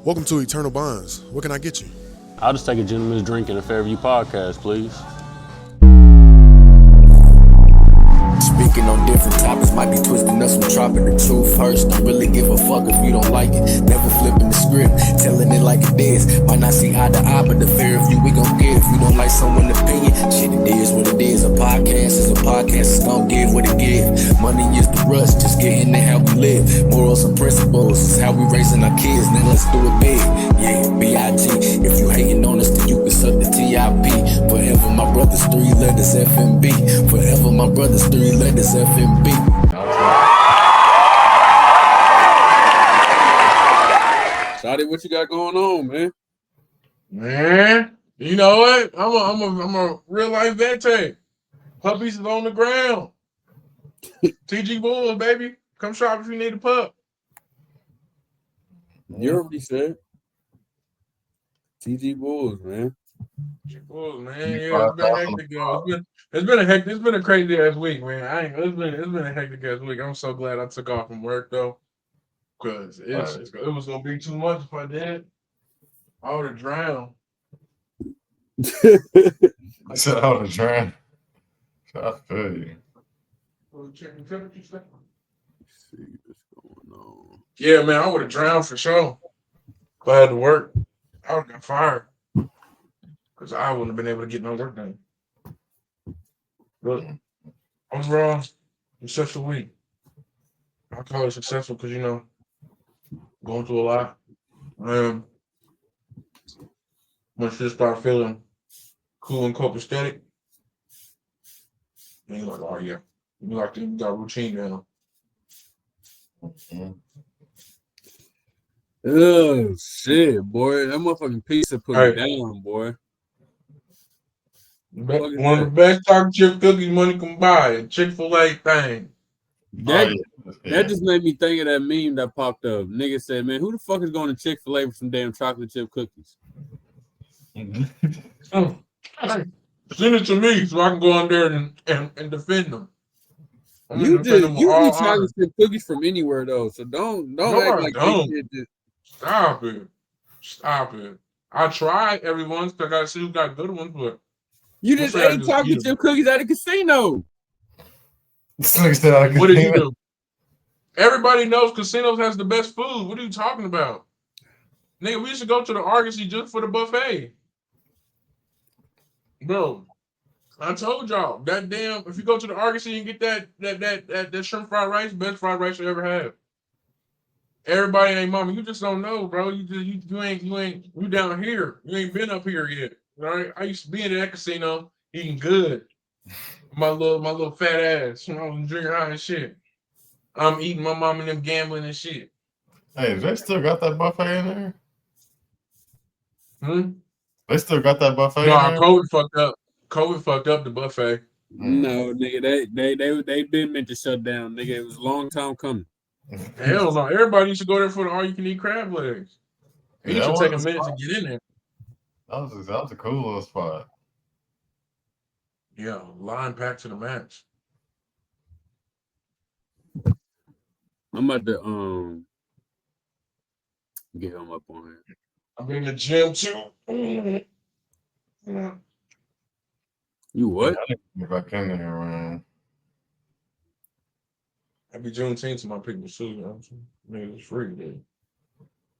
Welcome to Eternal Bonds. What can I get you? I'll just take a gentleman's drink and a Fairview podcast, please. Speaking on different topics, might be twisting us from dropping the truth first. Don't really give a fuck if you don't like it. Never flipping the script, telling it like it is. Might not see eye to eye, but the Fairview we gon' give. If you don't like someone's opinion, shit, it is what it is. A podcast is a podcast, it's gon' give what it give. Money is the rush, just getting there how we live. Morals and principles is how we raising our kids. Now let's do it big, yeah, B.I.G. If you hating on us, then you can suck the T.I.P. Forever my brothers, 3 letters, F.M.B. Forever my brothers, 3 letters, F.M.B. Shotty, what you got going on, man? Man, you know what? I'm a real life veteran. Puppies is on the ground. TG Bulls, baby. Come shop if you need a pup. You already said. TG Bulls, man. TG Bulls, man. Yeah, it's been hectic, yo. It's been a crazy ass week, man. It's been a hectic ass week. I'm so glad I took off from work though, because it was gonna be too much if I did. I would have drowned. I said I would have drowned. I feel you. See what's going on. Yeah, man, I would have drowned for sure. If I had to work, I would have got fired because I wouldn't have been able to get no work done. But overall, successful week. I call it successful because, going through a lot. Once you start feeling cool and copacetic, then you're like, oh, yeah. You like to got routine down. Oh, shit, boy. That motherfucking pizza put me down, boy. One of the best chocolate chip cookies money can buy. A Chick-fil-A thing. That just made me think of that meme that popped up. Nigga said, man, who the fuck is going to Chick-fil-A for some damn chocolate chip cookies? Send it to me so I can go on there and defend them. You eat chocolate chip cookies from anywhere though, so don't act like they did. Stop it. I try every once because I gotta see who got good ones, but you just ate chocolate chip cookies at a casino. What did you do? Everybody knows casinos has the best food. What are you talking about? Nigga, we used to go to the Argosy just for the buffet. Bro, I told y'all that damn. If you go to the Argosy and get that shrimp fried rice, best fried rice you ever had. Everybody ain't mama. You just don't know, bro. You ain't you down here. You ain't been up here yet. All right. I used to be in that casino eating good. My little fat ass. I was drinking high and shit. I'm eating my mom and them gambling and shit. Hey, they still got that buffet in there? They still got that buffet. No, COVID fucked up. COVID fucked up the buffet. No, nigga, they been meant to shut down. Nigga, it was a long time coming. Hell no. Everybody used to go there for the all-you-can-eat crab legs. It used to take a minute to get in there. That was a cool little spot. Yeah, line packed to the max. I'm about to get him up on here. I'm in the gym too. You what? Yeah, I back in there, man. Happy Juneteenth to my people too. Man, it's free, dude.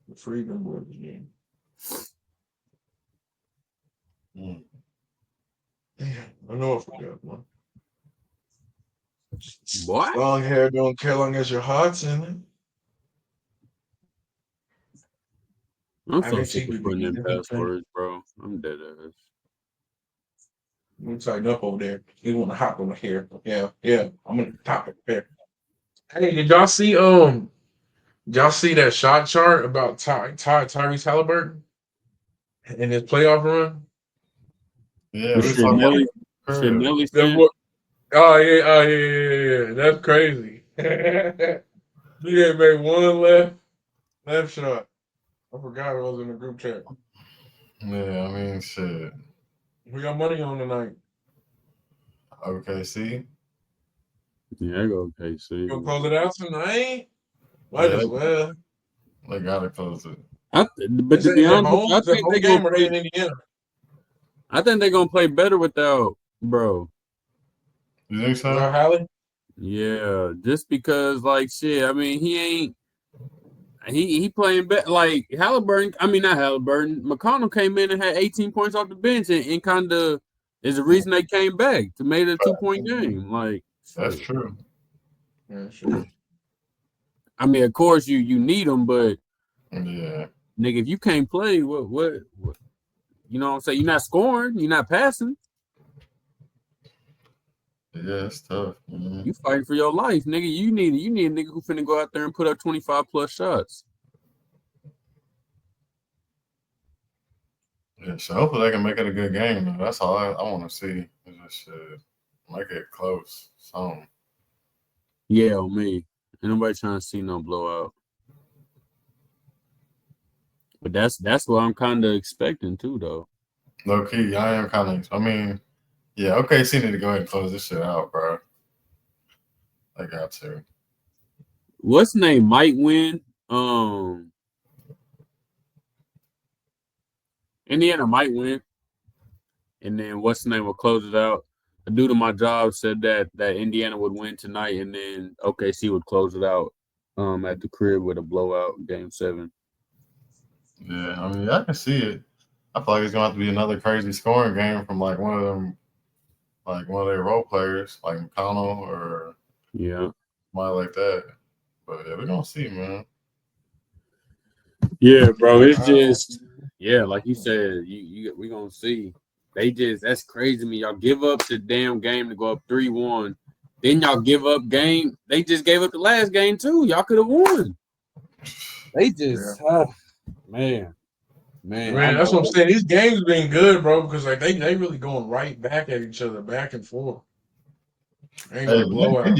The freedom was again. I know I forgot, man. What? Long hair don't care long as your heart's in it. I'm so sick of putting in passwords, bro. I'm dead ass. We tighten up over there. You want to hop over here? Yeah. I'm gonna top it there. Hey, did y'all see that shot chart about Tyrese Halliburton and his playoff run? Yeah, Nelly said. Oh yeah. That's crazy. He ain't made one left shot. I forgot it was in the group chat. Yeah, I mean, shit. We got money on tonight. Okay, see? Yeah, I go KC. You gonna close it out tonight? Might as well. They gotta close it. But to Is be it honest, home? I Is it think home they're game gonna or they in play. Indiana? I think they're gonna play better without, bro. You think so? Without Hallie? Yeah, just because, like, shit. I mean, he ain't. He playing better. Like Halliburton. I mean, not Halliburton. McConnell came in and had 18 points off the bench, and kind of is the reason they came back to make it a 2-point game. Like, That's shit. true. Yeah, sure. I mean, of course you need them, but Yeah. nigga, if you can't play, what? You know what I'm saying? You're not scoring. You're not passing. Yeah, it's tough. You fighting for your life, nigga. You need a nigga who finna go out there and put up 25 plus shots. Yeah, so hopefully they can make it a good game. Though. That's all I want to see. Is just make it close. Something. Yeah, on me. Ain't nobody trying to see no blowout. But that's what I'm kind of expecting too, though. Low key, I am kind of. I mean, yeah, OKC need to go ahead and close this shit out, bro. They got to. What's the name might win? Indiana might win, and then what's the name will close it out. A dude at my job said that Indiana would win tonight, and then OKC would close it out at the crib with a blowout game 7. Yeah, I mean, I can see it. I feel like it's gonna have to be another crazy scoring game from like one of them, like one of their role players, like McConnell or Yeah. somebody like that. But yeah, we're gonna see, man. Yeah, bro. It's just like you said, we gonna see. That's crazy to me. Y'all give up the damn game to go up 3-1. Then y'all give up game. They just gave up the last game too. Y'all could have won. They just man. Man, that's what I'm saying. These games been good, bro, because like they really going right back at each other, back and forth. Ain't no blowout.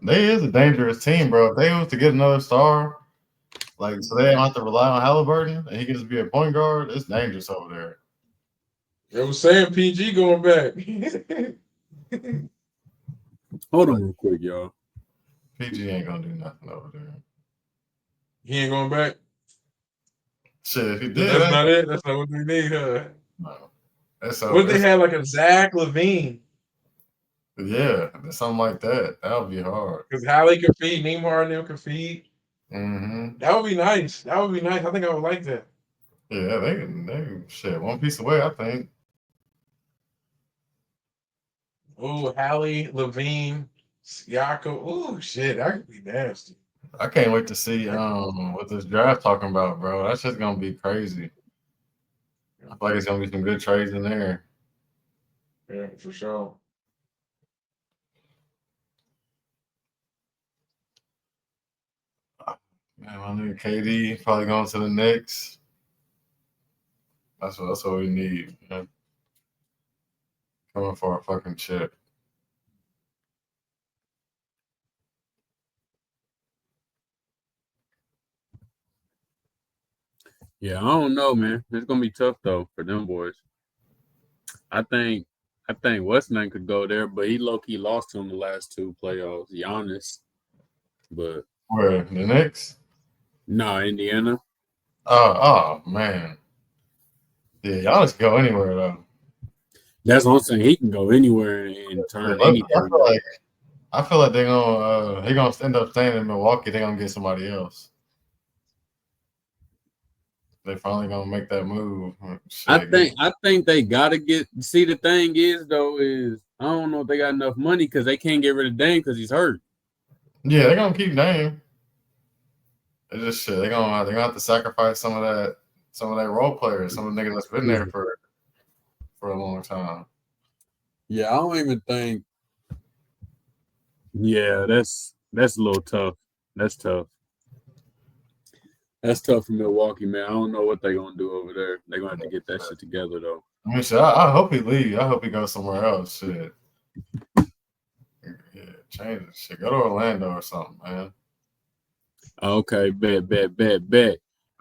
They is a dangerous team, bro. If they was to get another star, like so they don't have to rely on Halliburton and he can just be a point guard, it's dangerous over there. They was saying PG going back. Hold on real quick, y'all. PG ain't gonna do nothing over there. He ain't going back. Shit, if he did, That's not it. That's not what we need, huh? No. What if they had like a Zach LaVine? Yeah, something like that. That would be hard. Because Hallie could feed, Neymar and them could feed. Mm-hmm. That would be nice. That would be nice. I think I would like that. Yeah, they shit one piece away, I think. Oh, Hallie, LaVine, Siakam. Oh, shit, that could be nasty. I can't wait to see what this draft talking about, bro. That's just gonna be crazy. I feel like it's gonna be some good trades in there. Yeah, for sure. Man, my nigga KD probably going to the Knicks. That's what we need. Man. Coming for a fucking chip. Yeah, I don't know, man. It's gonna be tough though for them boys. I think what's name could go there, but he low-key lost to him the last 2 playoffs. Giannis. But Where the Knicks? no, Indiana. Oh man. Yeah, y'all just go anywhere though. That's what I'm saying. He can go anywhere and turn anything. I feel like they're gonna he gonna end up staying in Milwaukee. They're gonna get somebody else. They finally gonna make that move. Shit, I think they gotta get. See, the thing is though, is I don't know if they got enough money because they can't get rid of Dame because he's hurt. Yeah, they're gonna keep Dame. It's just shit. They're gonna have to sacrifice some of their role players, some of the niggas that's been there for a long time. Yeah, I don't even think. Yeah, that's a little tough. That's tough. That's tough for Milwaukee, man. I don't know what they're gonna do over there. They're gonna have to get that shit together though. I mean, shit, I hope he leaves. I hope he goes somewhere else. Shit. Yeah, change it. Shit, go to Orlando or something, man. Okay, bet.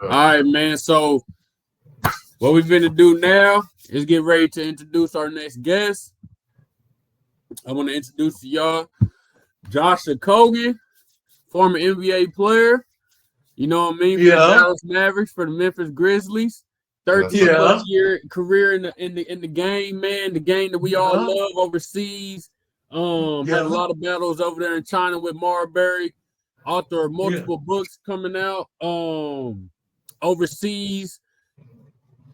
All right, man. So what we're gonna do now is get ready to introduce our next guest. I want to introduce to y'all JOSH AKOGNON, former NBA player. You know what I mean? For Yeah. the Dallas Mavericks, for the Memphis Grizzlies. 13 Yeah. plus year career in the game, man. The game that we all love overseas. Had a lot of battles over there in China with Marbury. Author of multiple books coming out. Overseas.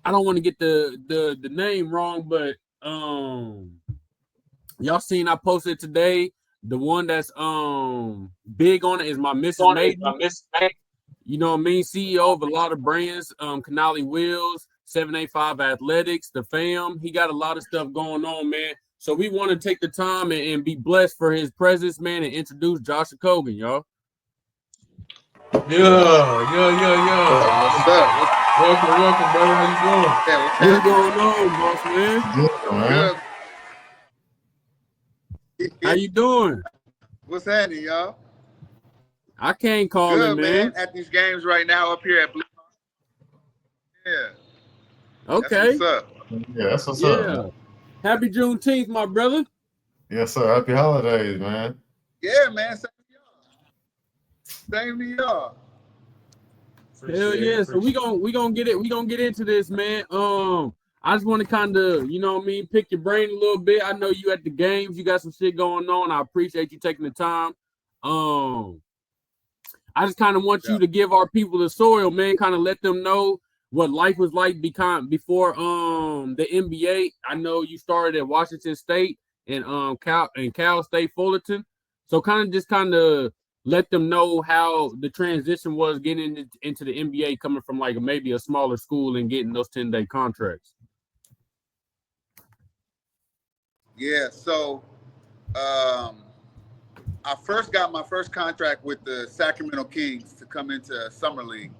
I don't want to get the name wrong, but y'all seen I posted today. The one that's big on it is my Mrs. Maiden. You know what I mean? CEO of a lot of brands, Canali Wheels, 785 Athletics, the fam. He got a lot of stuff going on, man. So we want to take the time and be blessed for his presence, man, and introduce Josh Akogan, y'all. Yeah. What's up? Welcome, brother. How you doing? Yeah, What's going on, boss man? Good. How you doing? What's happening, y'all? I can't call Good, him, man. At these games right now up here at Blue. Yeah. Okay. That's what's up. Yeah, that's what's up. Man. Happy Juneteenth, my brother. Yes, sir. Happy holidays, man. Yeah, man. Same to y'all. Hell yeah. So we gonna get it. We gonna get into this, man. I just want to kind of, you know what I mean, pick your brain a little bit. I know you at the games. You got some shit going on. I appreciate you taking the time. I just kind of want you to give our people the soil, man. Kind of let them know what life was like before the NBA. I know you started at Washington State and Cal State Fullerton. So kind of let them know how the transition was getting into the NBA, coming from like maybe a smaller school and getting those 10-day contracts. Yeah, so I first got my first contract with the Sacramento Kings to come into Summer League.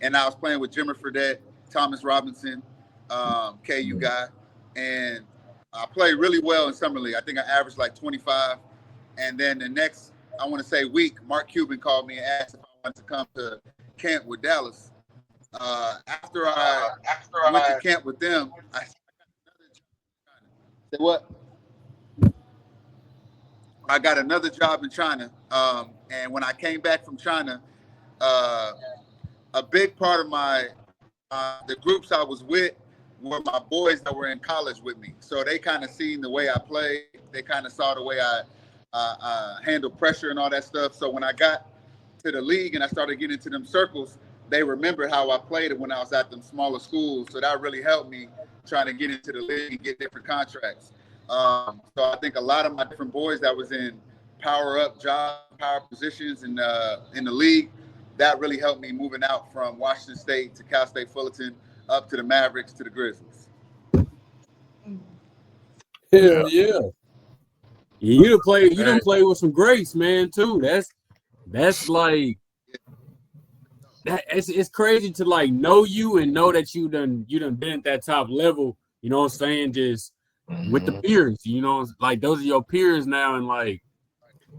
And I was playing with Jimmy Fredette, Thomas Robinson, KU guy. And I played really well in Summer League. I think I averaged like 25. And then the next, I want to say week, Mark Cuban called me and asked if I wanted to come to camp with Dallas. After I went to camp with them, I got another job. Say what? I got another job in China. And when I came back from China, a big part of the groups I was with were my boys that were in college with me. So they kind of seen the way I played. They kind of saw the way I handle pressure and all that stuff. So when I got to the league and I started getting into them circles, they remembered how I played it when I was at them smaller schools. So that really helped me trying to get into the league and get different contracts. So I think a lot of my different boys that was in power positions in the league, that really helped me moving out from Washington State to Cal State Fullerton up to the Mavericks to the Grizzlies. Hell yeah. You done play with some greats, man, too. That's like that. It's crazy to like know you and know that you done been at that top level. You know what I'm saying? Just with the peers, you know, like those are your peers now, and like,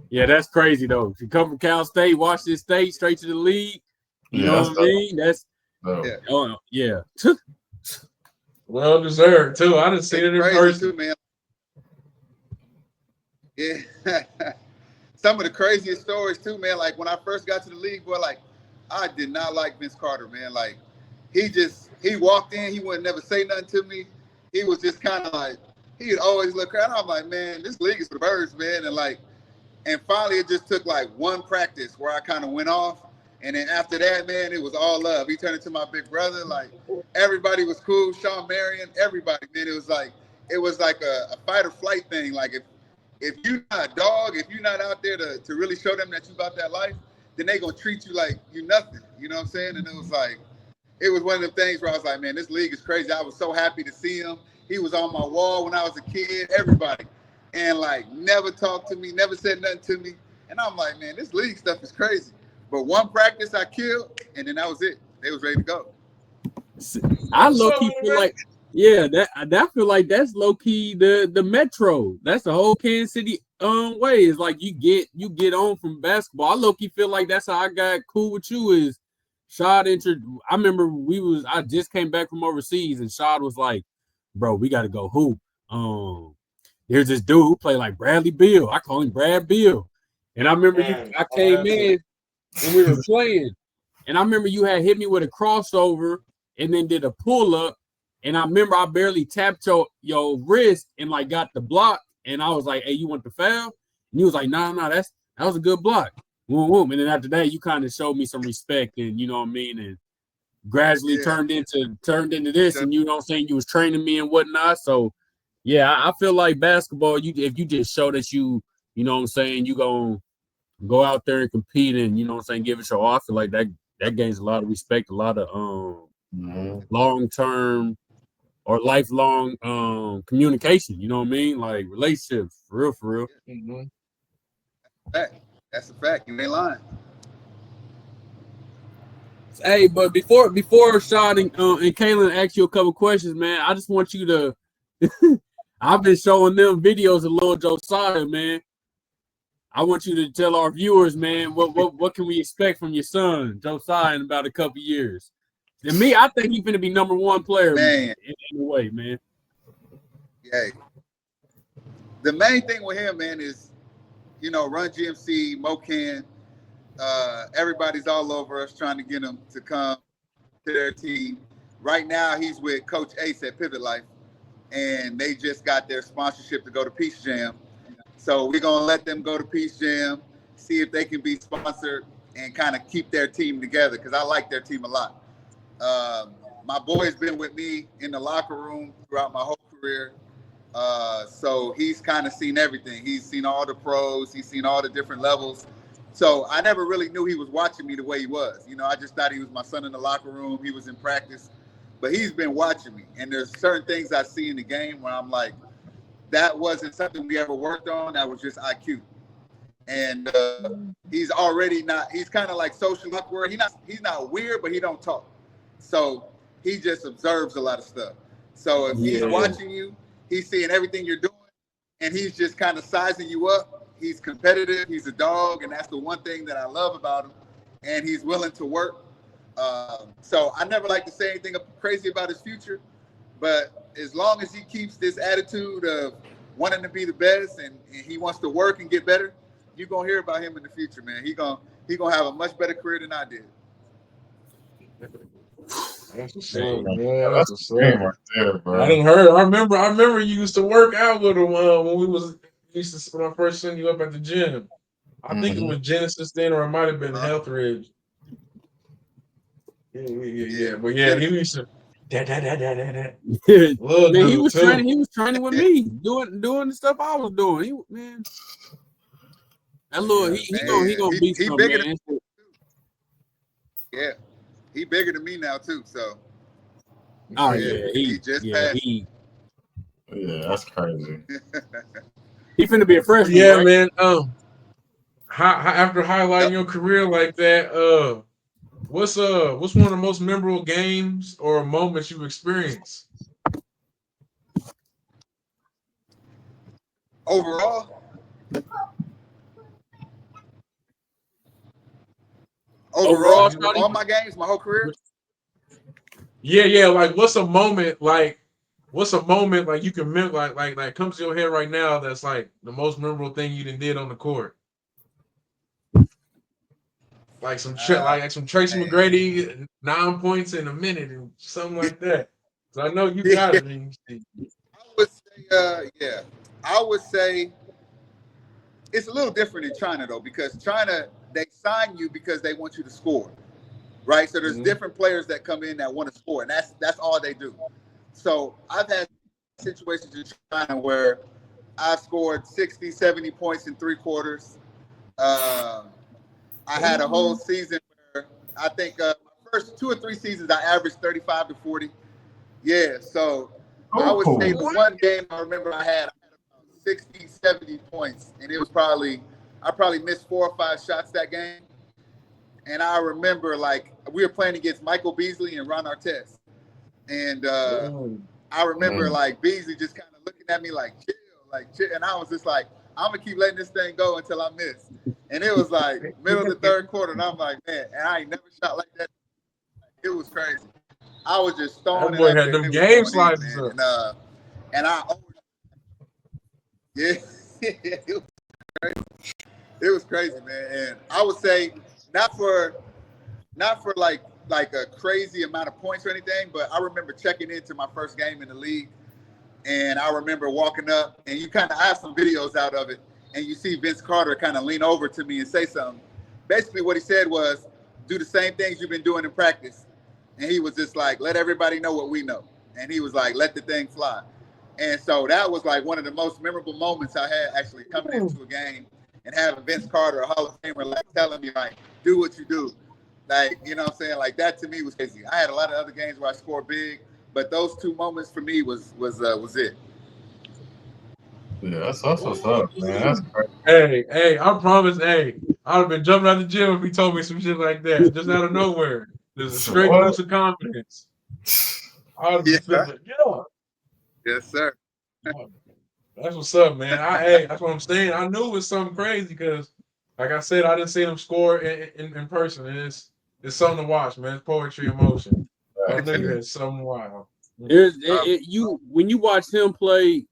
yeah, that's crazy though. You come from Cal State, Washington State, straight to the league. You know what I mean? That's yeah. Well deserved too. I done seen it in person too, man. Yeah. Some of the craziest stories too, man. Like when I first got to the league, boy, like I did not like Vince Carter, man. Like he walked in, he wouldn't never say nothing to me. He was just kind of like, he'd always look around. I'm like, man, this league is for the birds, man. And finally it just took like one practice where I kind of went off. And then after that, man, it was all love. He turned into my big brother. Like everybody was cool. Sean Marion, everybody, man. It was like a fight or flight thing. Like if you're not a dog, if you're not out there to really show them that you about that life, then they gonna treat you like you nothing. You know what I'm saying? And it was one of the things where I was like, man, this league is crazy. I was so happy to see him. He was on my wall when I was a kid, everybody. And like never talked to me, never said nothing to me. And I'm like, man, this league stuff is crazy. But one practice I killed, and then that was it. They was ready to go. I low-key feel like, yeah, that feel like that's low-key the metro. That's the whole Kansas City way. Is like you get on from basketball. I low-key feel like that's how I got cool with you is Shad I remember I just came back from overseas and Shad was like, bro, we gotta go hoop. There's this dude who played like Bradley Beal. I call him Brad Beal. And I remember I came in and we were playing. and I remember you had hit me with a crossover and then did a pull up, and I remember I barely tapped your wrist and like got the block, and I was like, "Hey, you want the foul?" And you was like, "No, that was a good block." Boom, boom. And then after that, you kind of showed me some respect, and you know what I mean, and gradually turned into this, and you know what I'm saying, you was training me and whatnot. So yeah, I feel like basketball, if you just show that you know what I'm saying, you gonna go out there and compete and you know what I'm saying, give it your all. I feel like that gains a lot of respect, a lot of long-term or lifelong communication, you know what I mean? Like relationships, for real. Mm-hmm. That's a fact. You ain't lying. Hey, but before Shad and Kaylin ask you a couple questions, man, I just want you to I've been showing them videos of Lil Josiah, man. I want you to tell our viewers, man, what can we expect from your son, Josiah, in about a couple years? And me, I think he's gonna be #1 player, Man. in a way, man. Yeah. The main thing with him, man, is, you know, Run GMC, Mocan, everybody's all over us trying to get him to come to their team. Right now, he's with Coach Ace at Pivot Life, and they just got their sponsorship to go to Peace Jam. So we're going to let them go to Peace Jam, see if they can be sponsored and kind of keep their team together, because I like their team a lot. My boy's been with me in the locker room throughout my whole career. So he's kind of seen everything. He's seen all the pros. He's seen all the different levels. So I never really knew he was watching me the way he was. You know, I just thought he was my son in the locker room. He was in practice. But he's been watching me. And there's certain things I see in the game where I'm like, that wasn't something we ever worked on. That was just IQ. And he's already not, he's kind of like social awkward. He's not weird, but he don't talk. So he just observes a lot of stuff. So if he's watching you, he's seeing everything you're doing, and he's just kind of sizing you up. He's competitive. He's a dog, and that's the one thing that I love about him. And he's willing to work. So I never like to say anything crazy about his future, but as long as he keeps this attitude of wanting to be the best and he wants to work and get better, you're going to hear about him in the future, man. He gonna have a much better career than I did. That's what's up, man. That's what's up. Right there, bro. I didn't heard. I remember you used to work out with him when I first sent you up at the gym. I think it was Genesis then, or it might have been Health Ridge. Yeah. But yeah, he used to. Man, he was training with me, doing the stuff I was doing. That little he gonna beat some, man. Yeah, he bigger than me now too. So. Oh yeah, he just passed. Yeah, that's crazy. He finna be a freshman. Yeah, right? man. After highlighting your career like that, what's one of the most memorable games or moments you've experienced? Overall, all my games, my whole career. Yeah. Like, what's a moment like you can remember, like comes to your head right now that's like the most memorable thing you did on the court? Like some Tracy McGrady 9 points in a minute and something like that. So I know you got it. I would say it's a little different in China though, because China, they sign you because they want you to score, right? So there's different players that come in that want to score, and that's all they do. So I've had situations in China where I scored 60, 70 points in 3 quarters. I had a whole season where I think my first 2 or 3 seasons I averaged 35 to 40. Yeah, so I would say the one game I remember I had about 60, 70 points, and it was I probably missed 4 or 5 shots that game. And I remember, like, we were playing against Michael Beasley and Ron Artest. And I remember, like, Beasley just kind of looking at me like, chill. And I was just like, I'm going to keep letting this thing go until I miss. And it was like middle of the 3rd quarter, and I'm like, man, and I ain't never shot like that. It was crazy. I was just throwing that boy it. Had them game sliders up. And it was crazy, man. And I would say not for not for like a crazy amount of points or anything, but I remember checking into my first game in the league, and I remember walking up, and you kind of have some videos out of it, and you see Vince Carter kind of lean over to me and say something. Basically, what he said was, "Do the same things you've been doing in practice," and he was just like, "Let everybody know what we know," and he was like, "Let the thing fly." And so that was like one of the most memorable moments I had actually coming into a game and having Vince Carter, a Hall of Famer, like telling me like, "Do what you do." Like, you know what I'm saying? Like that to me was crazy. I had a lot of other games where I scored big, but those two moments for me was it. Yeah, that's what's up, man. That's crazy. Hey, I promise, hey, I'd have been jumping out the gym if he told me some shit like that, just out of nowhere. There's a straight What? boost of confidence. I would have been like, yeah. Yes, sir. That's what's up, man. Hey, that's what I'm saying. I knew it was something crazy because, like I said, I didn't see him score in person. And it's something to watch, man. It's poetry in motion. I knew you had something wild. You when you watch him play,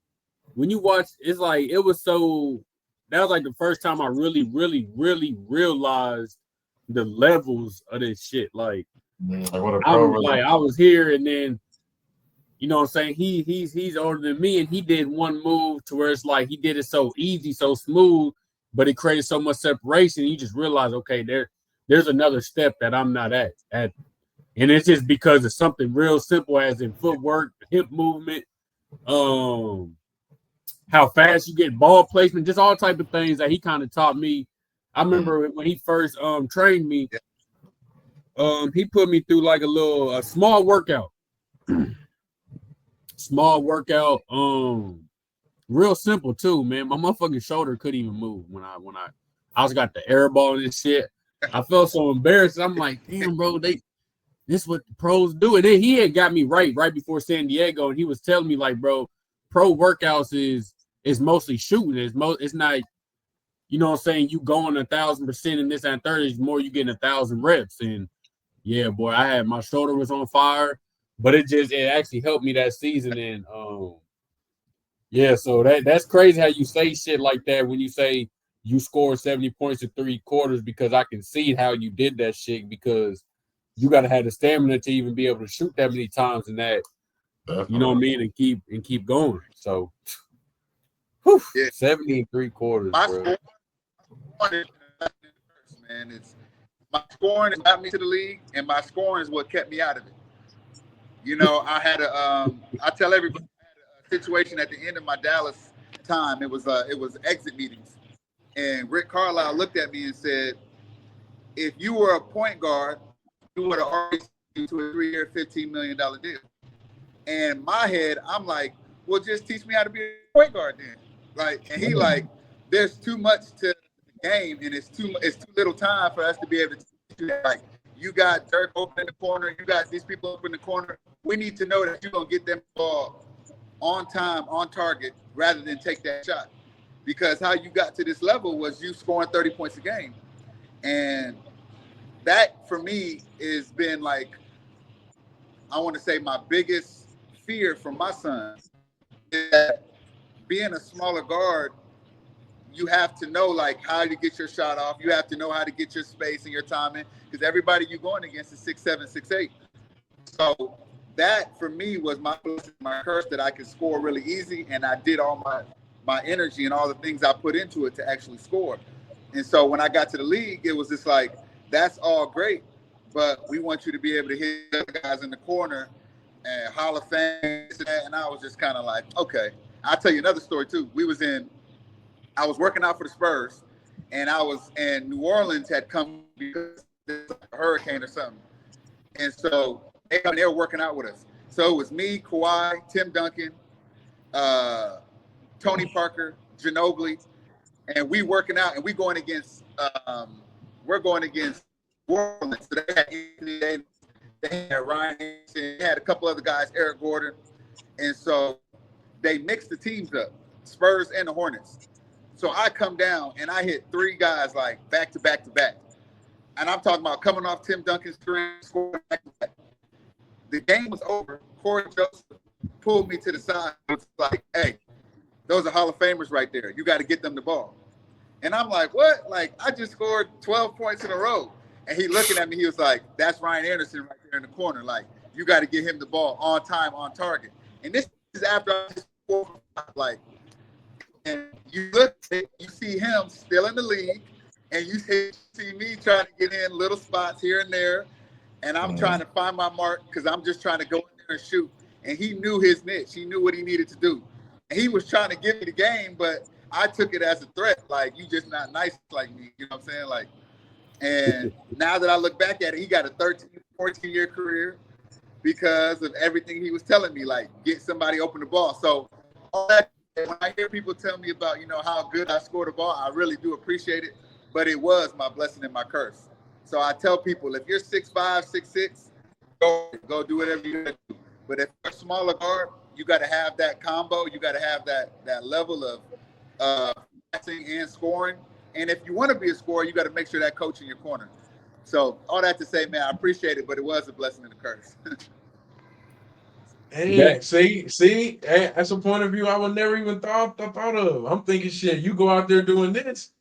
it's like it was so. That was like the first time I really realized the levels of this shit. Like, Like what a pro I was here, and then, you know what I'm saying, he's older than me, and he did one move to where it's like he did it so easy, so smooth, but it created so much separation. You just realize, okay, there's another step that I'm not at, and it's just because of something real simple as in footwork, hip movement, how fast you get ball placement, just all type of things that he kind of taught me. I remember when he first trained me, he put me through like a small workout. Real simple too, man. My motherfucking shoulder couldn't even move when I was got the air ball and shit. I felt so embarrassed. I'm like, damn, bro, this is what the pros do. And then he had got me right before San Diego, and he was telling me like, bro, pro workouts is mostly shooting. It's not, you know what I'm saying, you going 1,000% in this and 30 is more you getting 1,000 reps. And yeah, boy, my shoulder was on fire, but it actually helped me that season. And yeah, so that's crazy how you say shit like that when you say you scored 70 points in 3 quarters, because I can see how you did that shit, because you got to have the stamina to even be able to shoot that many times in that. You know what I mean? And keep going. So, whew, Yeah. 70 in 3 quarters, bro. Man, my scoring got me to the league, and my scoring is what kept me out of it. You know, I tell everybody, I had a situation at the end of my Dallas time. It was exit meetings, and Rick Carlisle looked at me and said, "If you were a point guard, you would have already signed to a 3-year, $15 million deal." And in my head, I'm like, "Well, just teach me how to be a point guard then." Like, and he like, "There's too much to the game, and it's too little time for us to be able to teach you that. Like, you got Dirk open in the corner, you got these people open in the corner. We need to know that you're gonna get them ball on time, on target, rather than take that shot. Because how you got to this level was you scoring 30 points a game. And that for me has been like, I want to say my biggest fear for my son is that being a smaller guard, you have to know like how to get your shot off. You have to know how to get your space and your timing, because everybody you're going against is 6'7", 6'8". So that for me was my curse, that I could score really easy, and I did all my energy and all the things I put into it to actually score. And so when I got to the league, it was just like, that's all great, but we want you to be able to hit the guys in the corner and Hall of Fame, this and that. And I was just kind of like, okay. I'll tell you another story too. I was working out for the Spurs, and New Orleans had come because there's a hurricane or something. And so they were working out with us. So it was me, Kawhi, Tim Duncan, Tony Parker, Ginobili, and we working out, and we're going against New Orleans. So they had Anthony Davis, they had Ryan Anderson, they had a couple other guys, Eric Gordon. And so they mixed the teams up, Spurs and the Hornets. So I come down and I hit 3 guys like back to back to back. And I'm talking about coming off Tim Duncan's screen, scoring back to back. The game was over. Corey Joseph pulled me to the side. It was like, hey, those are Hall of Famers right there. You got to get them the ball. And I'm like, what? Like, I just scored 12 points in a row. And he looking at me, he was like, that's Ryan Anderson right there in the corner. Like, you got to get him the ball on time, on target. And this is after I just like, and you look, you see him still in the league, and you see me trying to get in little spots here and there, and I'm trying to find my mark because I'm just trying to go in there and shoot. And he knew his niche. He knew what he needed to do. And he was trying to give me the game, but I took it as a threat. Like, you just not nice like me. You know what I'm saying? Like, and now that I look back at it, he got a 13, 14-year career because of everything he was telling me, like, get somebody open the ball. So all that, when I hear people tell me about, you know, how good I scored the ball, I really do appreciate it. But it was my blessing and my curse. So I tell people, if you're 6'5", 6'6", go do whatever you gotta do. But if you're a smaller guard, you got to have that combo. You got to have that level of passing and scoring. And if you want to be a scorer, you got to make sure that coach in your corner. So all that to say, man, I appreciate it, but it was a blessing and a curse. Hey, see, that's a point of view I would never even thought of. I'm thinking, shit, you go out there doing this.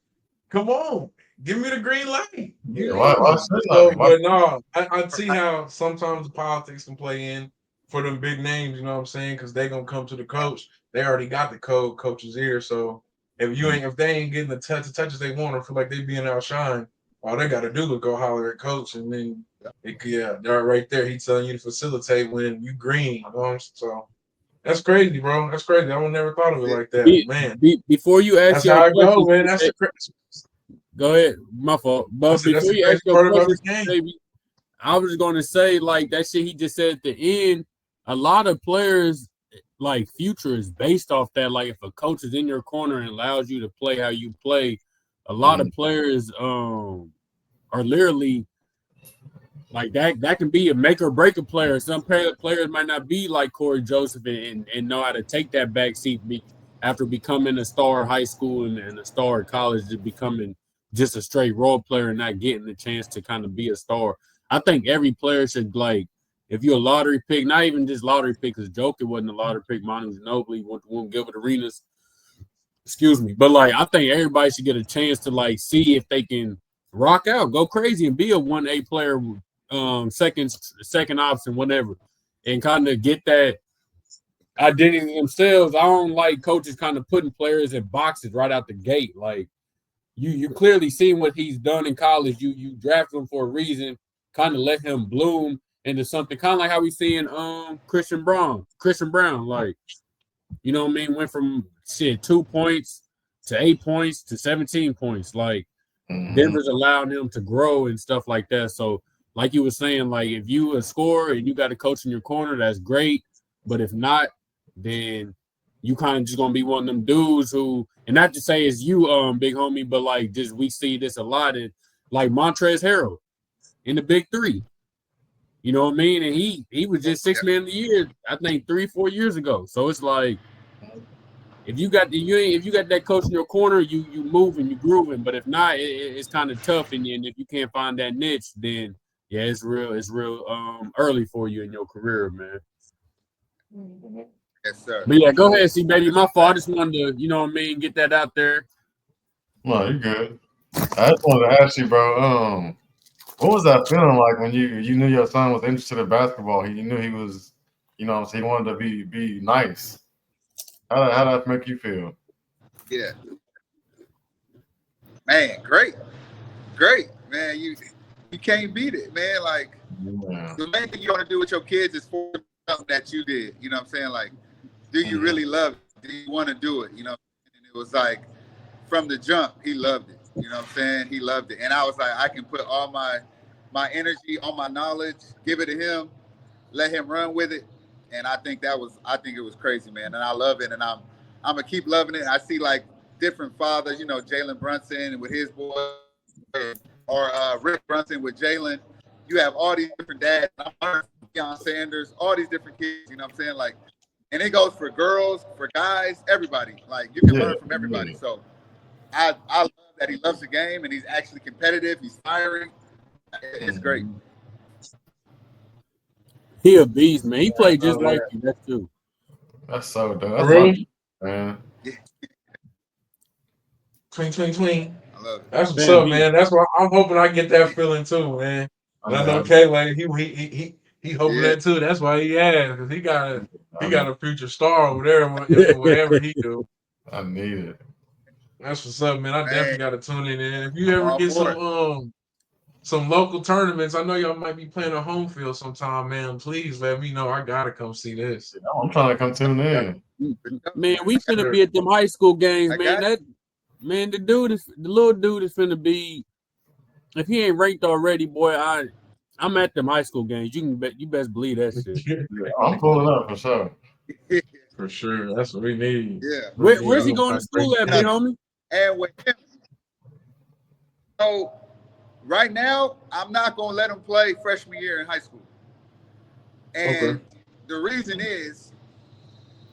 Come on, give me the green light. Yeah, why So, but no, I see how sometimes the politics can play in for them big names. You know what I'm saying? Because they gonna come to the coach. They already got the coach's ear. So if they ain't getting the touches they want, or feel like they being outshined, all they got to do is go holler at coach, and then they're right there. He's telling you to facilitate when you green. You know? So that's crazy, bro. That's crazy. I would never thought of it like that, man. Before you ask That's how your I go, man. question, That's the go ahead. My fault. But that's before the you crazy ask your part about question, the game. baby, I was going to say, like, that shit he just said at the end, a lot of players, like, future is based off that. Like, if a coach is in your corner and allows you to play how you play, a lot of players are literally like that can be a make or break a player. Some players might not be like Corey Joseph and know how to take that back seat after becoming a star in high school and a star in college, to becoming just a straight role player and not getting the chance to kind of be a star. I think every player should, like, if you're a lottery pick, not even just lottery pick, because Joker wasn't a lottery pick, Manu Ginobili won't give it Arenas. Excuse me. But, like, I think everybody should get a chance to, like, see if they can rock out, go crazy, and be a 1A player, second option, whatever, and kind of get that identity themselves. I don't like coaches kind of putting players in boxes right out the gate. Like, you clearly seen what he's done in college. You draft him for a reason, kind of let him bloom into something, kind of like how we seeing Christian Brown, like, you know what I mean, went from 2 points to 8 points to 17 points. Like, Denver's allowing him to grow and stuff like that. So, like you were saying, like, if you a scorer and you got a coach in your corner, that's great. But if not, then you kind of just gonna be one of them dudes who, and not to say it's you, big homie, but like, just we see this a lot in, like, Montrezl Harrell in the Big Three. You know what I mean? And he was just 6 man of the year, I think 3-4 years ago. So it's like, if you got that coach in your corner, you moving, you grooving. But if not, it's kind of tough. And if you can't find that niche, then yeah, it's real early for you in your career, man. Yes, sir. But yeah, go ahead, see, baby. My fault. I just wanted to, you know what I mean, get that out there. No, you're good. I just wanted to ask you, bro. What was that feeling like when you knew your son was interested in basketball? You knew he was, you know, he wanted to be nice. How did that make you feel? Yeah, man, great, man. You can't beat it, man. Like, the main thing you want to do with your kids is for something that you did. You know what I'm saying? Like, do you really love it? Do you want to do it? You know, and it was like, from the jump, he loved it. You know what I'm saying? He loved it. And I was like, I can put all my energy, all my knowledge, give it to him, let him run with it. And I think it was crazy, man. And I love it. And I'm gonna keep loving it. I see, like, different fathers, you know, Jalen Brunson with his boy, or Rick Brunson with Jalen. You have all these different dads. I'm learning from Deion Sanders, all these different kids, you know what I'm saying? Like, and it goes for girls, for guys, everybody. Like, you can learn from everybody. So I love that he loves the game and he's actually competitive. He's fiery. It's great. He a beast, man. He played just like you. That's true. That's so dope. That's Really? man. Twing. I I love it. That's what's up, man. That's why I'm hoping I get that feeling too, man. And I know K-Lane, he hoping that too. That's why he asked, because he got a future star over there in whatever he do. I need it. That's what's up, man. I definitely got to tune in. If you ever all get for some local tournaments, I know y'all might be playing a home field sometime, man. Please let me know. I gotta come see this. I'm trying to come tune in. Man, we finna be at them high school games, I man. got The little dude is finna be. If he ain't ranked already, boy, I'm at them high school games. You best believe that shit. I'm pulling up for sure. For sure, that's what we need. Yeah. Where's he going to school at, big homie? And with him, so right now, I'm not gonna let him play freshman year in high school. And the reason is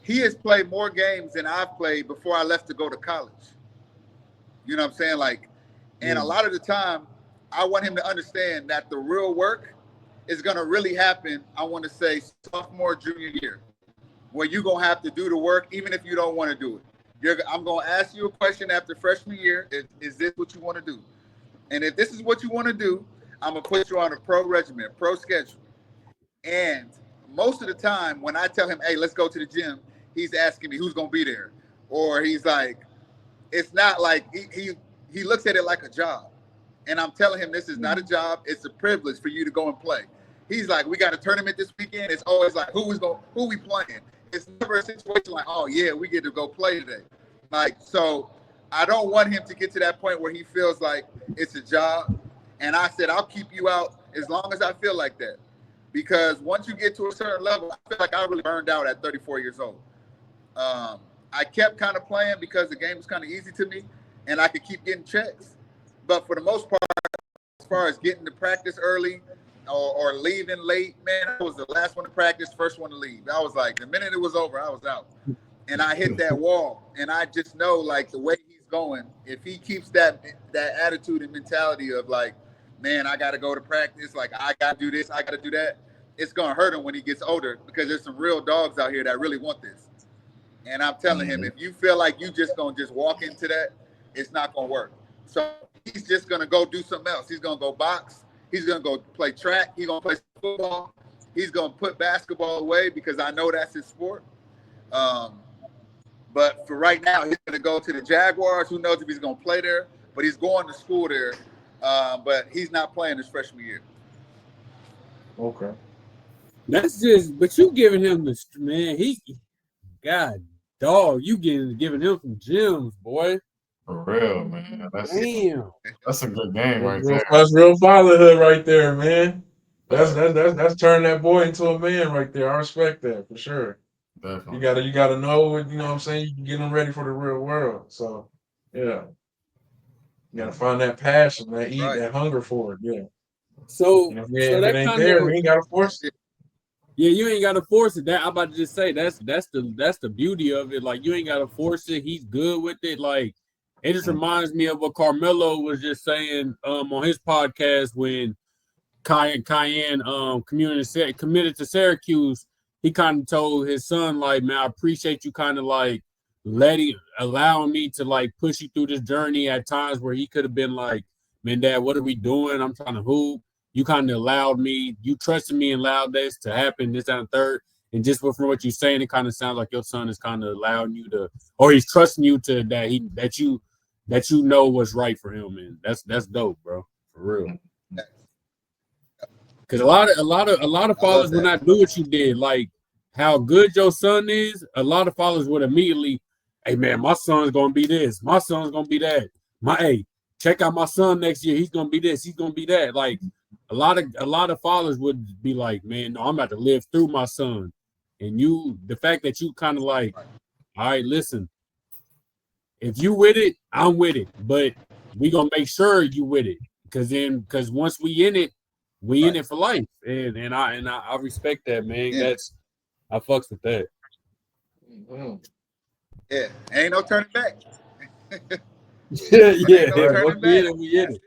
he has played more games than I've played before I left to go to college. You know what I'm saying? Like, and a lot of the time, I want him to understand that the real work is gonna really happen, I want to say, sophomore, junior year, where you're gonna have to do the work even if you don't want to do it. I'm gonna ask you a question after freshman year. Is this what you want to do? And if this is what you want to do, I'm gonna put you on a pro regimen, pro schedule. And most of the time, when I tell him, "Hey, let's go to the gym," he's asking me who's gonna be there, or he's like, it's not like he looks at it like a job. And I'm telling him this is not a job; it's a privilege for you to go and play. He's like, "We got a tournament this weekend." It's always like, who we playing? It's never a situation like, "Oh yeah, we get to go play today." Like, so I don't want him to get to that point where he feels like it's a job. And I said, I'll keep you out as long as I feel like that. Because once you get to a certain level, I feel like I really burned out at 34 years old. I kept kind of playing because the game was kind of easy to me and I could keep getting checks. But for the most part, as far as getting to practice early or leaving late, man, I was the last one to practice, first one to leave. I was like, the minute it was over, I was out. And I hit that wall. And I just know, like, the way he's going, if he keeps that attitude and mentality of like, man, I got to go to practice, like, I got to do this, I got to do that, it's going to hurt him when he gets older because there's some real dogs out here that really want this. And I'm telling him, if you feel like you just going to just walk into that, it's not going to work. So he's just going to go do something else. He's going to go box. He's going to go play track. He's going to play football. He's going to put basketball away because I know that's his sport. But for right now, he's going to go to the Jaguars. Who knows if he's going to play there? But he's going to school there. But he's not playing his freshman year. Okay. That's just, but you giving him the, man, God, dog, you giving him some gems, boy. For real, man. Damn. That's a good game right there. That's real fatherhood right there, man. That's turning that boy into a man right there. I respect that for sure. Definitely. You gotta know, you know what I'm saying? You can get him ready for the real world. So yeah. You gotta find that passion, that hunger for it. Yeah. So, if that it ain't kind there, of, we ain't gotta force it. Yeah, you ain't gotta force it. That I'm about to just say that's the beauty of it. Like, you ain't gotta force it. He's good with it. Like, it just reminds me of what Carmelo was just saying on his podcast when Cayenne committed to Syracuse. He kind of told his son, like, man, I appreciate you kind of like allowing me to like push you through this journey at times where he could have been like, man, Dad, what are we doing? I'm trying to hoop. You kind of allowed me, you trusted me and allowed this to happen, this, that, and third. And just from what you're saying, it kind of sounds like your son is kind of allowing you to, or he's trusting you to that you know what's right for him, and that's dope, bro, for real. Because a lot of fathers would not do what you did. Like how good your son is, a lot of fathers would immediately, hey man, my son's gonna be this, my son's gonna be that. Hey, check out my son next year. He's gonna be this, he's gonna be that. Like a lot of fathers would be like, man, no, I'm about to live through my son. And the fact that you kind of like, all right, listen, if you with it, I'm with it. But we gonna make sure you with it. Because once we in it, we in it for life. And I respect that, man. Yeah. I fucks with that. Yeah, ain't no turning back. yeah. Once we in it, we in it.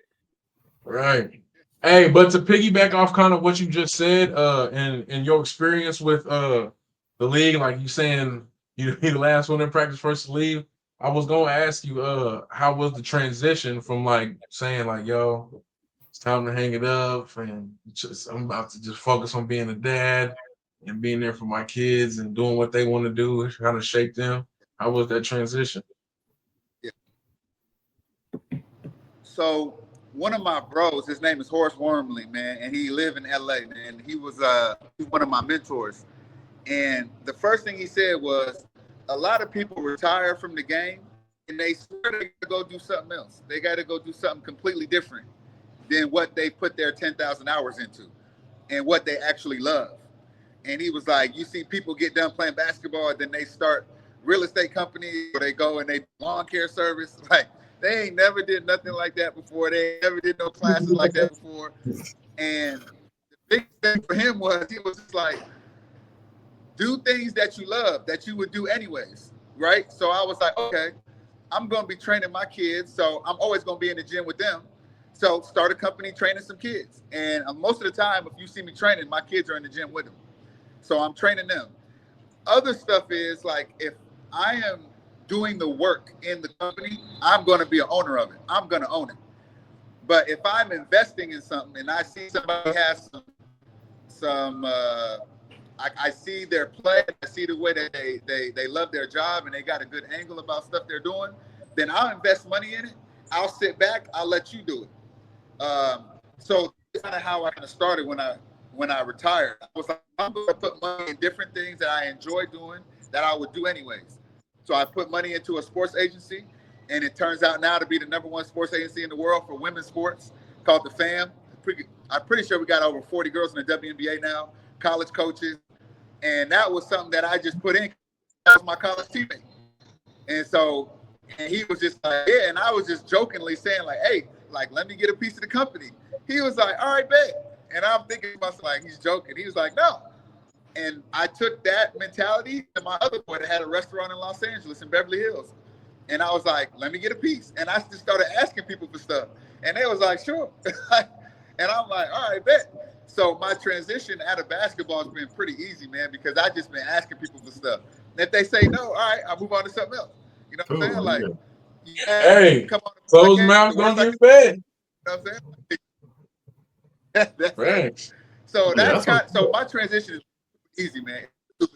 Right. Hey, but to piggyback off kind of what you just said, and your experience with the league, like you saying you're the last one in practice, first to leave. I was gonna ask you, how was the transition from like saying like, yo, it's time to hang it up, and just I'm about to just focus on being a dad and being there for my kids and doing what they want to do, kind of shape them. How was that transition? So one of my bros, his name is Horace Wormley, man, and he lived in LA, man. He was one of my mentors. And the first thing he said was, a lot of people retire from the game and they swear they gotta go do something else. They gotta go do something completely different than what they put their 10,000 hours into and what they actually love. And he was like, you see people get done playing basketball and then they start real estate companies, or they go and they lawn care service. Like, they ain't never did nothing like that before. They never did no classes like that before. And the big thing for him was, he was just like, do things that you love, that you would do anyways, right? So I was like, okay, I'm going to be training my kids, so I'm always going to be in the gym with them. So start a company training some kids. And most of the time, if you see me training, my kids are in the gym with them. So I'm training them. Other stuff is like, if I am doing the work in the company, I'm going to be an owner of it. I'm going to own it. But if I'm investing in something and I see somebody has I see their play, I see the way that they love their job and they got a good angle about stuff they're doing, then I'll invest money in it. I'll sit back. I'll let you do it. So that's kind of how I kind of started when I retired. I was like, I'm going to put money in different things that I enjoy doing that I would do anyways. So I put money into a sports agency, and it turns out now to be the #1 sports agency in the world for women's sports, called the FAM. I'm pretty sure we got over 40 girls in the WNBA now, college coaches. And that was something that I just put in. That was my college teammate. And he was just like, yeah. And I was just jokingly saying like, hey, like, let me get a piece of the company. He was like, all right, bet. And I'm thinking to myself, like, he's joking. He was like, no. And I took that mentality to my other boy that had a restaurant in Los Angeles in Beverly Hills. And I was like, let me get a piece. And I just started asking people for stuff. And they was like, sure. And I'm like, all right, bet. So my transition out of basketball has been pretty easy, man, because I just been asking people for stuff. And if they say no, all right, I'll move on to something else. You know what I'm saying? Like, hey, come on, closed mouths don't get fed. You know what I'm saying? That's Thanks. So so my transition is easy, man. I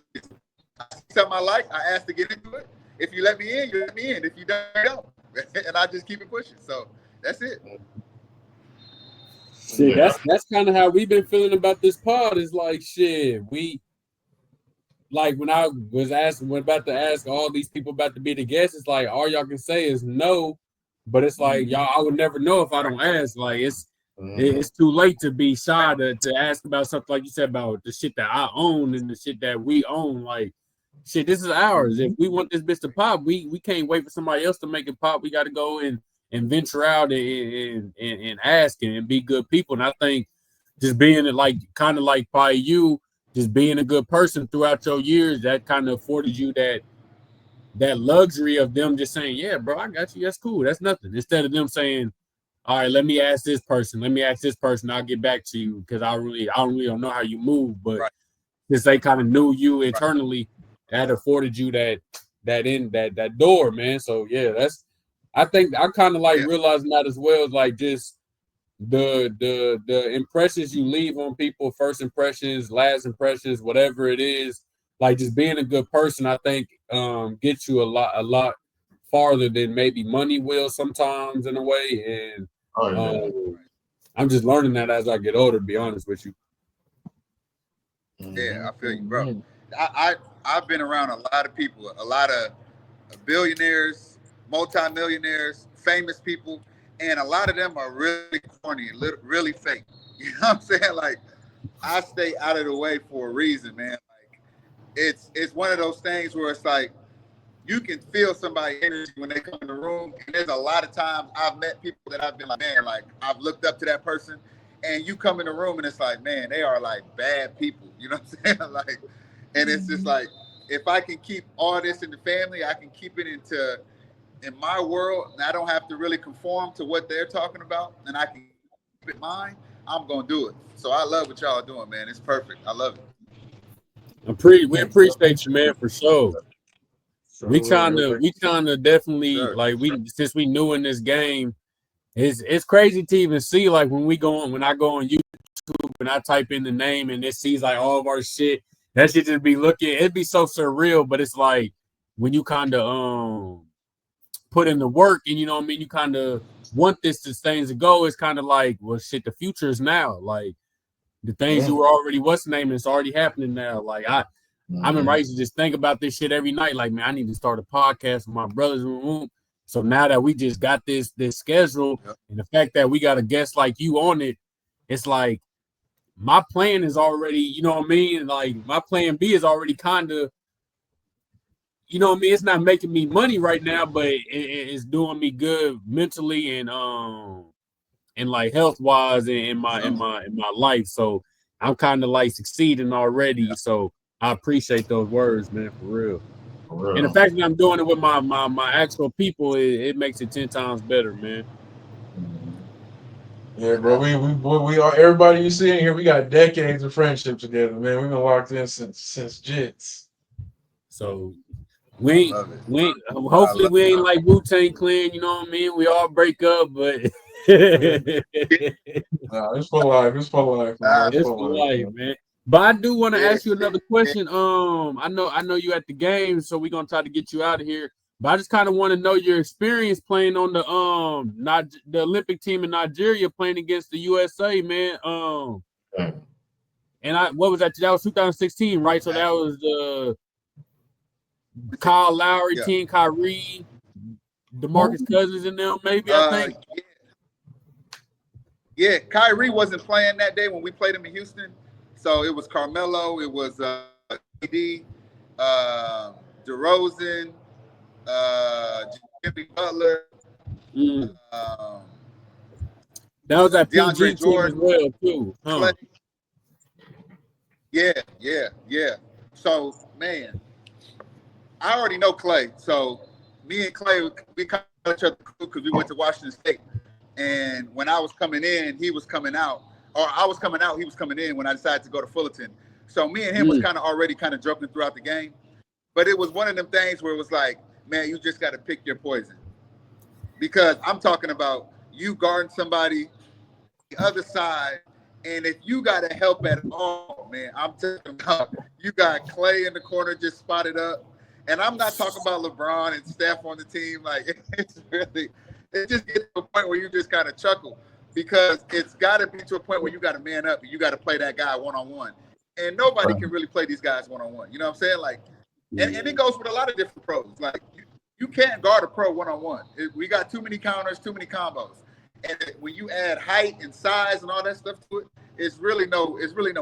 see something I like, I ask to get into it. If you let me in, you let me in. If you don't, you don't. And I just keep it pushing. So that's it. Shit, that's kind of how we've been feeling about this pod. Is like, shit, we like when I was about to ask all these people about to be the guests, it's like all y'all can say is no, but it's like y'all, I would never know if I don't ask. Like it's too late to be shy to ask about something like you said about the shit that I own and the shit that we own. Like, shit, this is ours. If we want this bitch to pop, we can't wait for somebody else to make it pop. We got to go and venture out and ask and be good people. And I think just being like kind of like by you, just being a good person throughout your years, that kind of afforded you that luxury of them just saying, yeah, bro, I got you. That's cool. That's nothing. Instead of them saying, all right, let me ask this person. Let me ask this person. I'll get back to you because I don't know how you move. But since they kind of knew you internally, that afforded you that door, man. So yeah, I think I kind of like realizing that as well. Like just the impressions you leave on people, first impressions, last impressions, whatever it is, like just being a good person, I think gets you a lot farther than maybe money will sometimes in a way. And I'm just learning that as I get older, to be honest with you. Yeah, I feel you, bro. I've been around a lot of people, a lot of billionaires, multimillionaires, famous people, and a lot of them are really corny and really fake. You know what I'm saying? Like, I stay out of the way for a reason, man. Like, it's one of those things where it's like you can feel somebody's energy when they come in the room. And there's a lot of times I've met people that I've been like, man, like I've looked up to that person, and you come in the room and it's like, man, they are like bad people. You know what I'm saying? Like, and it's just like, if I can keep all this in the family, I can keep it in my world, and I don't have to really conform to what they're talking about, and I can keep it mine, I'm gonna do it. So I love what y'all are doing, man. It's perfect. I love it. We appreciate you, man, for sure. we kind of definitely like since we new in this game, it's crazy to even see like when I go on YouTube and I type in the name and it sees like all of our shit. That shit just be looking. It'd be so surreal, but it's like when you kind of put in the work and you know what I mean. You kind of want this things to go. It's kind of like, well, shit. The future is now. Like the things you were already it's already happening now. Like I remember I used to just think about this shit every night. Like, man, I need to start a podcast with my brothers in the room. So now that we just got this schedule and the fact that we got a guest like you on it, it's like my plan is already, you know what I mean? Like my plan B is already kind of, you know what I mean? It's not making me money right now, but it's doing me good mentally and like health wise in my life. So I'm kind of like succeeding already. So I appreciate those words, man, for real. And the fact that I'm doing it with my actual people, it makes it 10 times better, man. Yeah, bro. We are everybody you see in here. We got decades of friendship together, man. We've been locked in since Jits. So we hopefully we ain't like Wu-Tang Clan, you know what I mean? We all break up, but nah, it's for life. It's for life, man. It's for life, man. But I do want to ask you another question. I know you at the game, so we're gonna try to get you out of here. But I just kind of want to know your experience playing on the Olympic team in Nigeria, playing against the USA, man. And what was that? That was 2016, right? So that was the Kyle Lowry team, Kyrie, DeMarcus Cousins, and them, maybe. I think. Yeah, Kyrie wasn't playing that day when we played him in Houston. So it was Carmelo, it was KD, DeRozan, Jimmy Butler. That was that DeAndre PG team as well, too. Huh? Yeah. So, man, I already know Clay. So me and Clay, we kind of each other because we went to Washington State. And when I was coming in, he was coming out. Or I was coming out, he was coming in when I decided to go to Fullerton. So me and him was kind of already kind of joking throughout the game. But it was one of them things where it was like, man, you just got to pick your poison. Because I'm talking about you guarding somebody the other side, and if you got to help at all, man, I'm talking about you got Clay in the corner just spotted up. And I'm not talking about LeBron and Steph on the team. Like, it's really, it just gets to a point where you just kind of chuckle. Because it's got to be to a point where you got to man up and you got to play that guy one-on-one. And nobody can really play these guys one-on-one. You know what I'm saying? Like, and it goes with a lot of different pros. Like, you can't guard a pro one-on-one. We got too many counters, too many combos. And when you add height and size and all that stuff to it, it's really no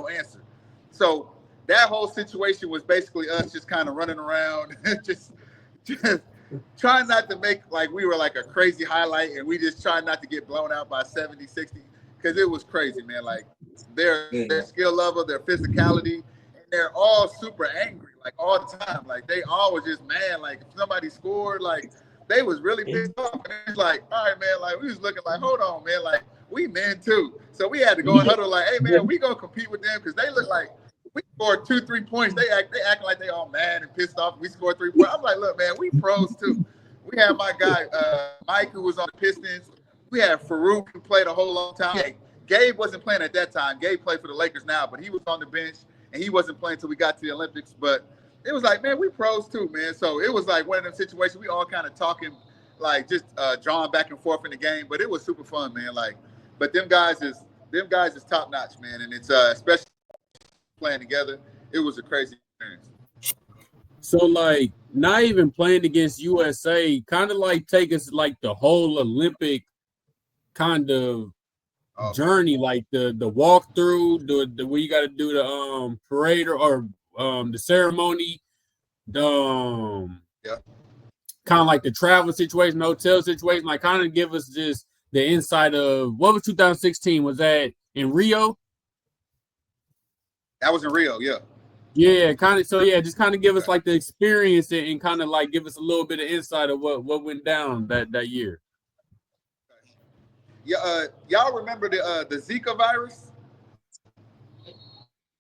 answer. So that whole situation was basically us just kind of running around, just trying not to make like we were like a crazy highlight, and we just tried not to get blown out by 70, 60, because it was crazy, man. Like their skill level, their physicality, and they're all super angry, like all the time. Like they all was just mad. Like if somebody scored, like they was really pissed off. And it's like, all right, man, like we was looking like, hold on, man, like we men too. So we had to go and huddle like, hey man, we gonna compete with them because they look like we scored 2-3 points. They acting like they all mad and pissed off. We scored 3 points. I'm like, look, man, we pros too. We had my guy Mike, who was on the Pistons. We had Farouk, who played a whole long time. Hey, Gabe wasn't playing at that time. Gabe played for the Lakers now, but he was on the bench and he wasn't playing until we got to the Olympics. But it was like, man, we pros too, man. So it was like one of them situations. We all kind of talking, like just drawing back and forth in the game. But it was super fun, man. Like, but them guys is top notch, man. And it's especially playing together, it was a crazy experience. So like not even playing against USA, kind of like take us like the whole Olympic kind of journey, like the walkthrough, the where you got to do the parade or the ceremony, the kind of like the travel situation, hotel situation, like kind of give us just the insight of what was 2016? Was that in Rio? That was in Rio, yeah. Yeah, kind of. So yeah, just kind of give us like the experience and kind of like give us a little bit of insight of what went down that year. Yeah, y'all remember the Zika virus?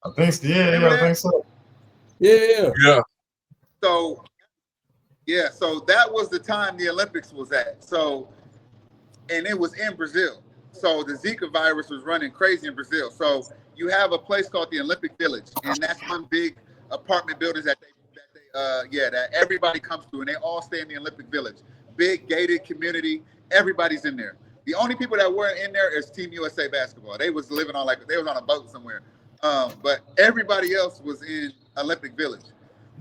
I think so. Yeah, I think so. Yeah. So Yeah, so that was the time the Olympics was at. So, and it was in Brazil. So the Zika virus was running crazy in Brazil. So you have a place called the Olympic Village, and that's one big apartment buildings that that everybody comes to, and they all stay in the Olympic Village. Big gated community. Everybody's in there. The only people that weren't in there is Team USA basketball. They was living on they was on a boat somewhere. But everybody else was in Olympic Village.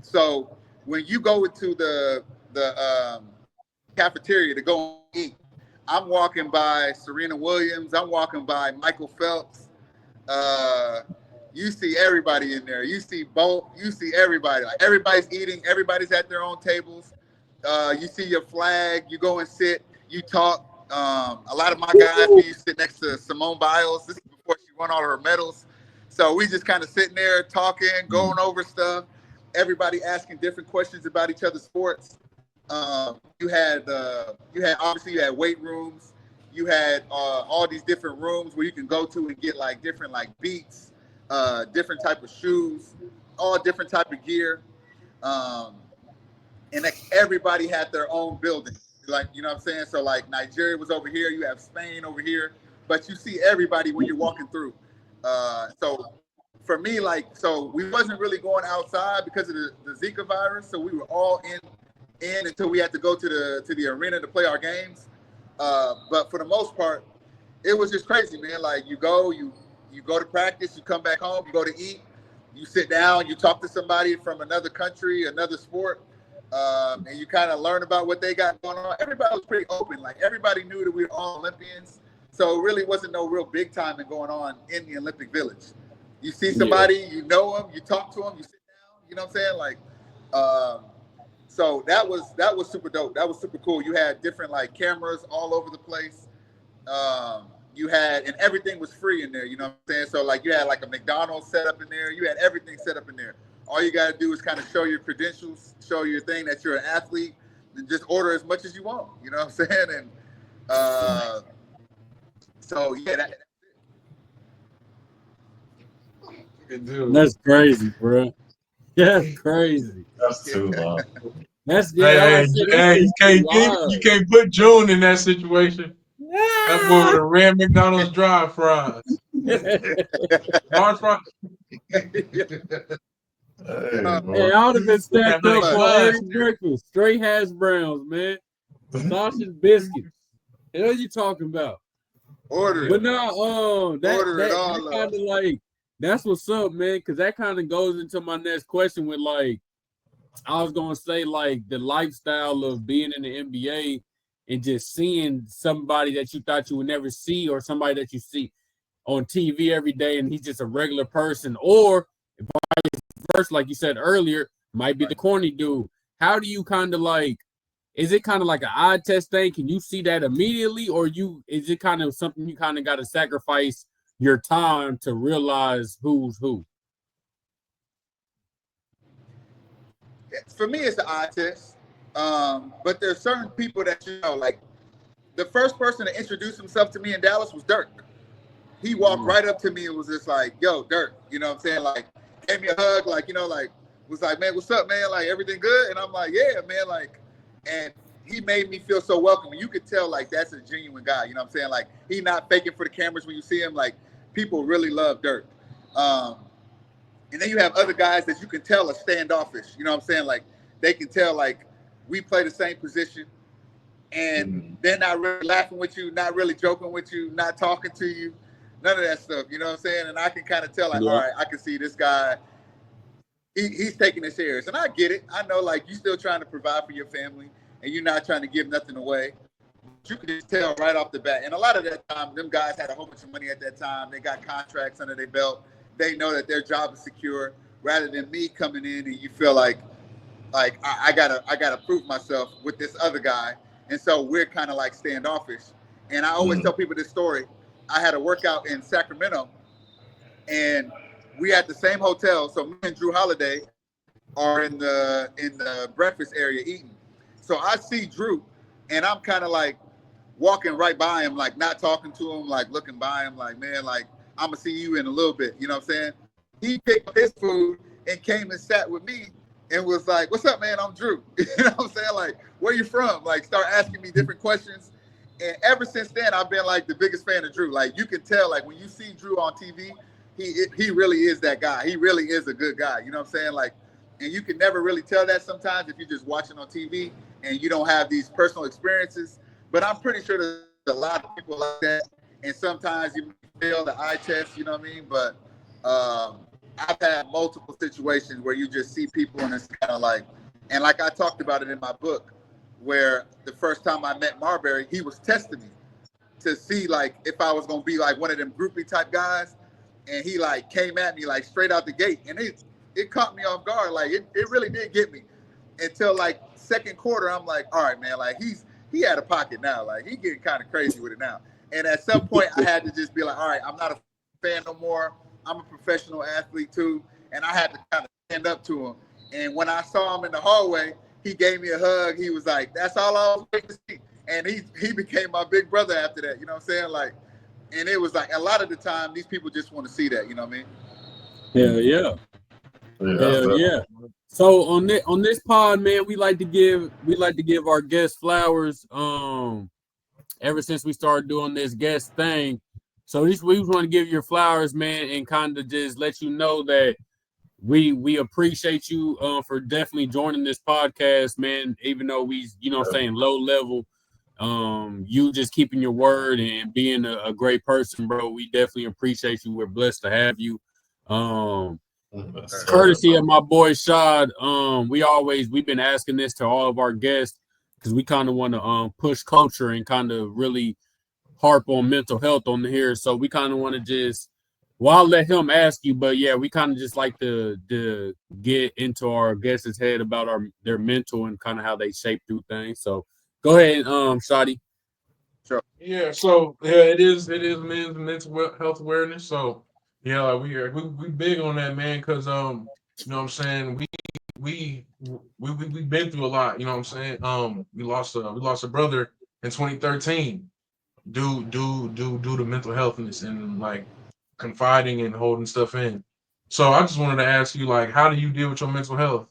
So when you go into the cafeteria to go eat, I'm walking by Serena Williams. I'm walking by Michael Phelps. You see everybody in there. You see Bolt. You see everybody. Like everybody's eating. Everybody's at their own tables. You see your flag. You go and sit. You talk. A lot of my guys we used to sit next to Simone Biles. This is before she won all her medals. So we just kind of sitting there talking, going over stuff. Everybody asking different questions about each other's sports. You had weight rooms. You had all these different rooms where you can go to and get like different like beats, different type of shoes, all different type of gear. And like everybody had their own building. Like, you know what I'm saying? So like Nigeria was over here, you have Spain over here, but you see everybody when you're walking through. So for me, so we wasn't really going outside because of the Zika virus. So we were all in until we had to go to the arena to play our games. But for the most part, it was just crazy, man. Like you go to practice, you come back home, you go to eat, you sit down, you talk to somebody from another country, another sport, and you kind of learn about what they got going on. Everybody was pretty open. Like everybody knew that we were all Olympians. So it really wasn't no real big timing going on in the Olympic Village. You see somebody, you know them, you talk to them, you sit down, you know what I'm saying? Like, so that was super dope. That was super cool. You had different like cameras all over the place. You had, and everything was free in there, you know what I'm saying? So like you had like a McDonald's set up in there. You had everything set up in there. All you got to do is kind of show your credentials, show your thing that you're an athlete, and just order as much as you want, you know what I'm saying? And so yeah, That's crazy, bro. That's crazy. That's too long. That's You can't put June in that situation. That boy would have ran McDonald's dry fries. Large fries. Hey, I would have been stacked up for early breakfast. Straight hash browns, man. Sausage biscuits. What are you talking about? Order it. But no, that kind of like, that's what's up, man, because that kind of goes into my next question with like, I was going to say like the lifestyle of being in the NBA and just seeing somebody that you thought you would never see or somebody that you see on TV every day and he's just a regular person, or vice versa, like you said earlier, might be the corny dude. How do you kind of like, is it kind of like an eye test thing? Can you see that immediately, or is it kind of something you kind of got to sacrifice your time to realize who's who? For me, it's the eye test. But there's certain people that, you know, like the first person to introduce himself to me in Dallas was Dirk. He walked right up to me and was just like, yo, Dirk, you know what I'm saying? Like, gave me a hug, like, you know, like, was like, man, what's up, man? Like, everything good? And I'm like, yeah, man, like, and he made me feel so welcome. You could tell, like, that's a genuine guy, you know what I'm saying? Like, he not faking for the cameras when you see him. Like, people really love Dirk. And then you have other guys that you can tell are standoffish, you know what I'm saying? Like, they can tell, like, we play the same position, and they're not really laughing with you, not really joking with you, not talking to you, none of that stuff, you know what I'm saying? And I can kind of tell, like, all right, I can see this guy, he's taking it serious. And I get it. I know, like, you're still trying to provide for your family, and you're not trying to give nothing away. But you can just tell right off the bat. And a lot of that time, them guys had a whole bunch of money at that time. They got contracts under their belt. They know that their job is secure, rather than me coming in and you feel like I gotta prove myself with this other guy. And so we're kind of like standoffish. And I always tell people this story. I had a workout in Sacramento, and we at the same hotel. So me and Drew Holiday are in the breakfast area eating. So I see Drew, and I'm kind of like walking right by him, like not talking to him, like looking by him, like, man, like, I'm gonna see you in a little bit. You know what I'm saying? He picked up his food and came and sat with me and was like, "What's up, man? I'm Drew." You know what I'm saying? Like, where you from? Like, start asking me different questions. And ever since then, I've been like the biggest fan of Drew. Like, you can tell, like when you see Drew on TV, he really is that guy. He really is a good guy. You know what I'm saying? Like, and you can never really tell that sometimes if you're just watching on TV and you don't have these personal experiences. But I'm pretty sure there's a lot of people like that. And sometimes you fail the eye test, you know what I mean? But I've had multiple situations where you just see people and it's kind of like, and like I talked about it in my book, where the first time I met Marbury, he was testing me to see like if I was gonna be like one of them groupie type guys, and he like came at me like straight out the gate, and it caught me off guard. Like it really did get me until like second quarter. I'm like, all right, man, like he had a pocket now, like he getting kind of crazy with it now. And at some point, I had to just be like, all right, I'm not a fan no more. I'm a professional athlete too, and I had to kind of stand up to him. And when I saw him in the hallway, he gave me a hug. He was like, "That's all I was waiting to see." And he became my big brother after that. You know what I'm saying? Like, and it was like a lot of the time, these people just want to see that. You know what I mean? Yeah. Hell yeah. So on this pod, man, we like to give our guests flowers. Ever since we started doing this guest thing, so we want to give your flowers, man, and kind of just let you know that we appreciate you for definitely joining this podcast, man. Even though we, you know, saying low level, you just keeping your word and being a great person, bro. We definitely appreciate you. We're blessed to have you. Courtesy of my boy Shad. We've been asking this to all of our guests because we kind of want to push culture and kind of really harp on mental health on here. So we kind of want to just, well, I'll let him ask you, but yeah, we kind of just like to get into our guests' head about their mental and kind of how they shape through things. So go ahead, Shadi. Sure. Yeah, so yeah, it is men's mental health awareness. So yeah, like we big on that, man, because you know what I'm saying, we've been through a lot, you know what I'm saying. We lost a brother in 2013 due to mental health and like confiding and holding stuff in. So I just wanted to ask you, like, how do you deal with your mental health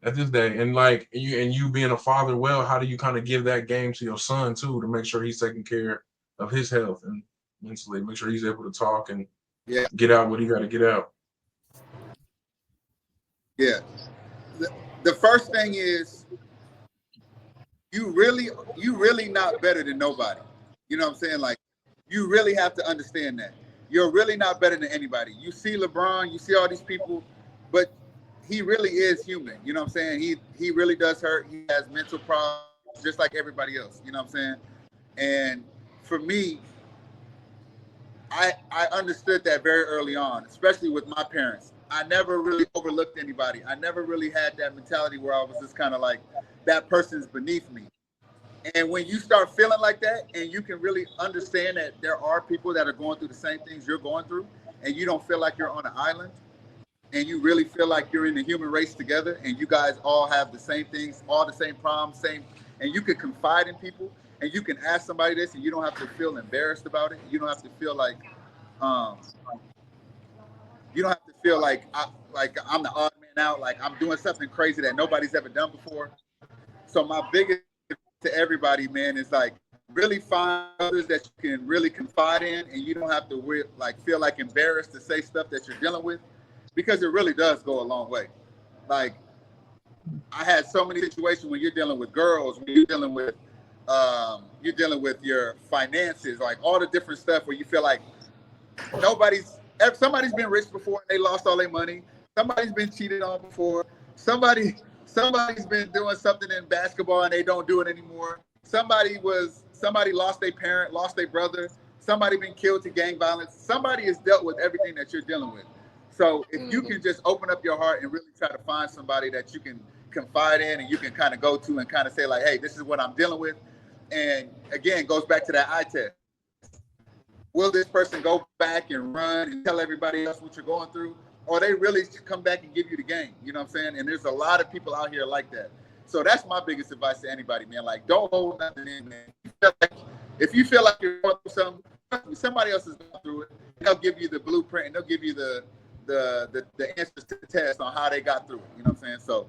at this day? And like you being a father, well, how do you kind of give that game to your son too to make sure he's taking care of his health and mentally, make sure he's able to talk and get out what he got to get out? Yeah. The first thing is you really not better than nobody. You know what I'm saying? Like, you really have to understand that. You're really not better than anybody. You see LeBron, you see all these people, but he really is human. You know what I'm saying? He really does hurt. He has mental problems just like everybody else. You know what I'm saying? And for me, I understood that very early on, especially with my parents. I never really overlooked anybody. I never really had that mentality where I was just kind of like, that person's beneath me. And when you start feeling like that, and you can really understand that there are people that are going through the same things you're going through, and you don't feel like you're on an island, and you really feel like you're in the human race together, and you guys all have the same things, all the same problems, and you can confide in people, and you can ask somebody this, and you don't have to feel embarrassed about it. You don't have to feel like, I'm the odd man out, like I'm doing something crazy that nobody's ever done before. So my biggest to everybody, man, is like really find others that you can really confide in, and you don't have to like feel like embarrassed to say stuff that you're dealing with, because it really does go a long way. Like, I had so many situations when you're dealing with girls, when you're dealing with your finances, like all the different stuff where you feel like somebody's been rich before and they lost all their money. Somebody's been cheated on before. Somebody's been doing something in basketball and they don't do it anymore. Somebody lost their parent, lost their brother. Somebody been killed to gang violence. Somebody has dealt with everything that you're dealing with. So if you can just open up your heart and really try to find somebody that you can confide in and you can kind of go to and kind of say like, hey, this is what I'm dealing with. And again, goes back to that eye test. Will this person go back and run and tell everybody else what you're going through? Or they really come back and give you the game? You know what I'm saying? And there's a lot of people out here like that. So that's my biggest advice to anybody, man. Like, don't hold nothing in, man. If you feel like you're going through something, somebody else is going through it. They'll give you the blueprint and they'll give you the answers to the test on how they got through it. You know what I'm saying? So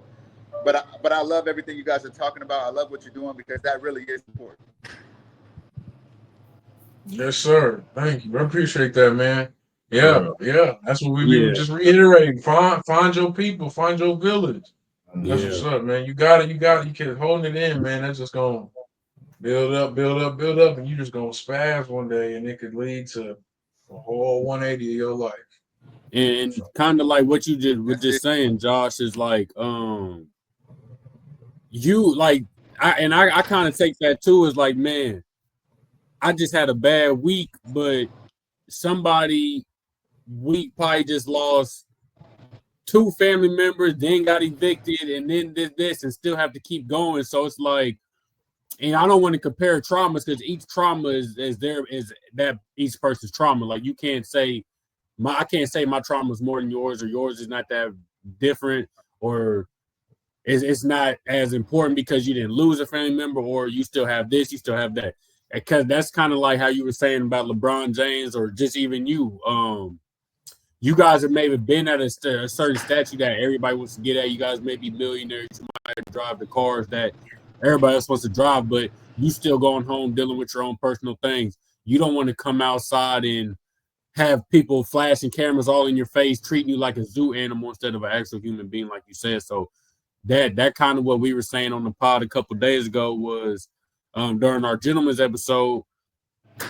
But I love everything you guys are talking about. I love what you're doing because that really is important. Yes, sir. Thank you. I appreciate that, man. Yeah, yeah. That's what we Yeah. just reiterating. Find your people, find your village. That's Yeah. what's up, man. You got it. You keep holding it in, man. That's just gonna build up, and you just gonna spaz one day, and it could lead to a whole 180 of your life. And kind of like what you were just saying, Josh, is like you like I kind of take that too as like, man, I just had a bad week, but somebody we probably just lost 2 family members, then got evicted, and then did this and still have to keep going. So it's like, and I don't want to compare traumas because each trauma is that each person's trauma. Like you can't say I can't say my trauma is more than yours, or yours is not that different, or it's not as important because you didn't lose a family member, or you still have this, you still have that. Because that's kind of like how you were saying about LeBron James, or just even you. You guys have maybe been at a certain statue that everybody wants to get at. You guys may be millionaires. You might drive the cars that everybody else wants to drive, but you still going home dealing with your own personal things. You don't want to come outside and have people flashing cameras all in your face, treating you like a zoo animal instead of an actual human being, like you said. So that kind of what we were saying on the pod a couple of days ago was during our gentleman's episode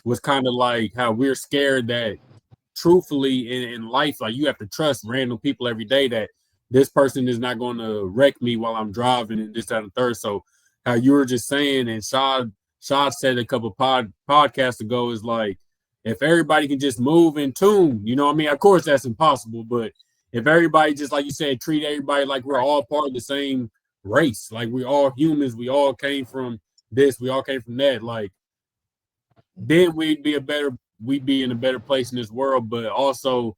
was kind of like how we're scared that truthfully in life, like you have to trust random people every day that this person is not going to wreck me while I'm driving and this, that, and third. So how you were just saying, and Shad said a couple podcasts ago, is like, if everybody can just move in tune, you know what I mean? Of course, that's impossible, but if everybody just, like you said, treat everybody like we're all part of the same race, like we all humans, we all came from this, we all came from that, like, then we'd be in a better place in this world. But also,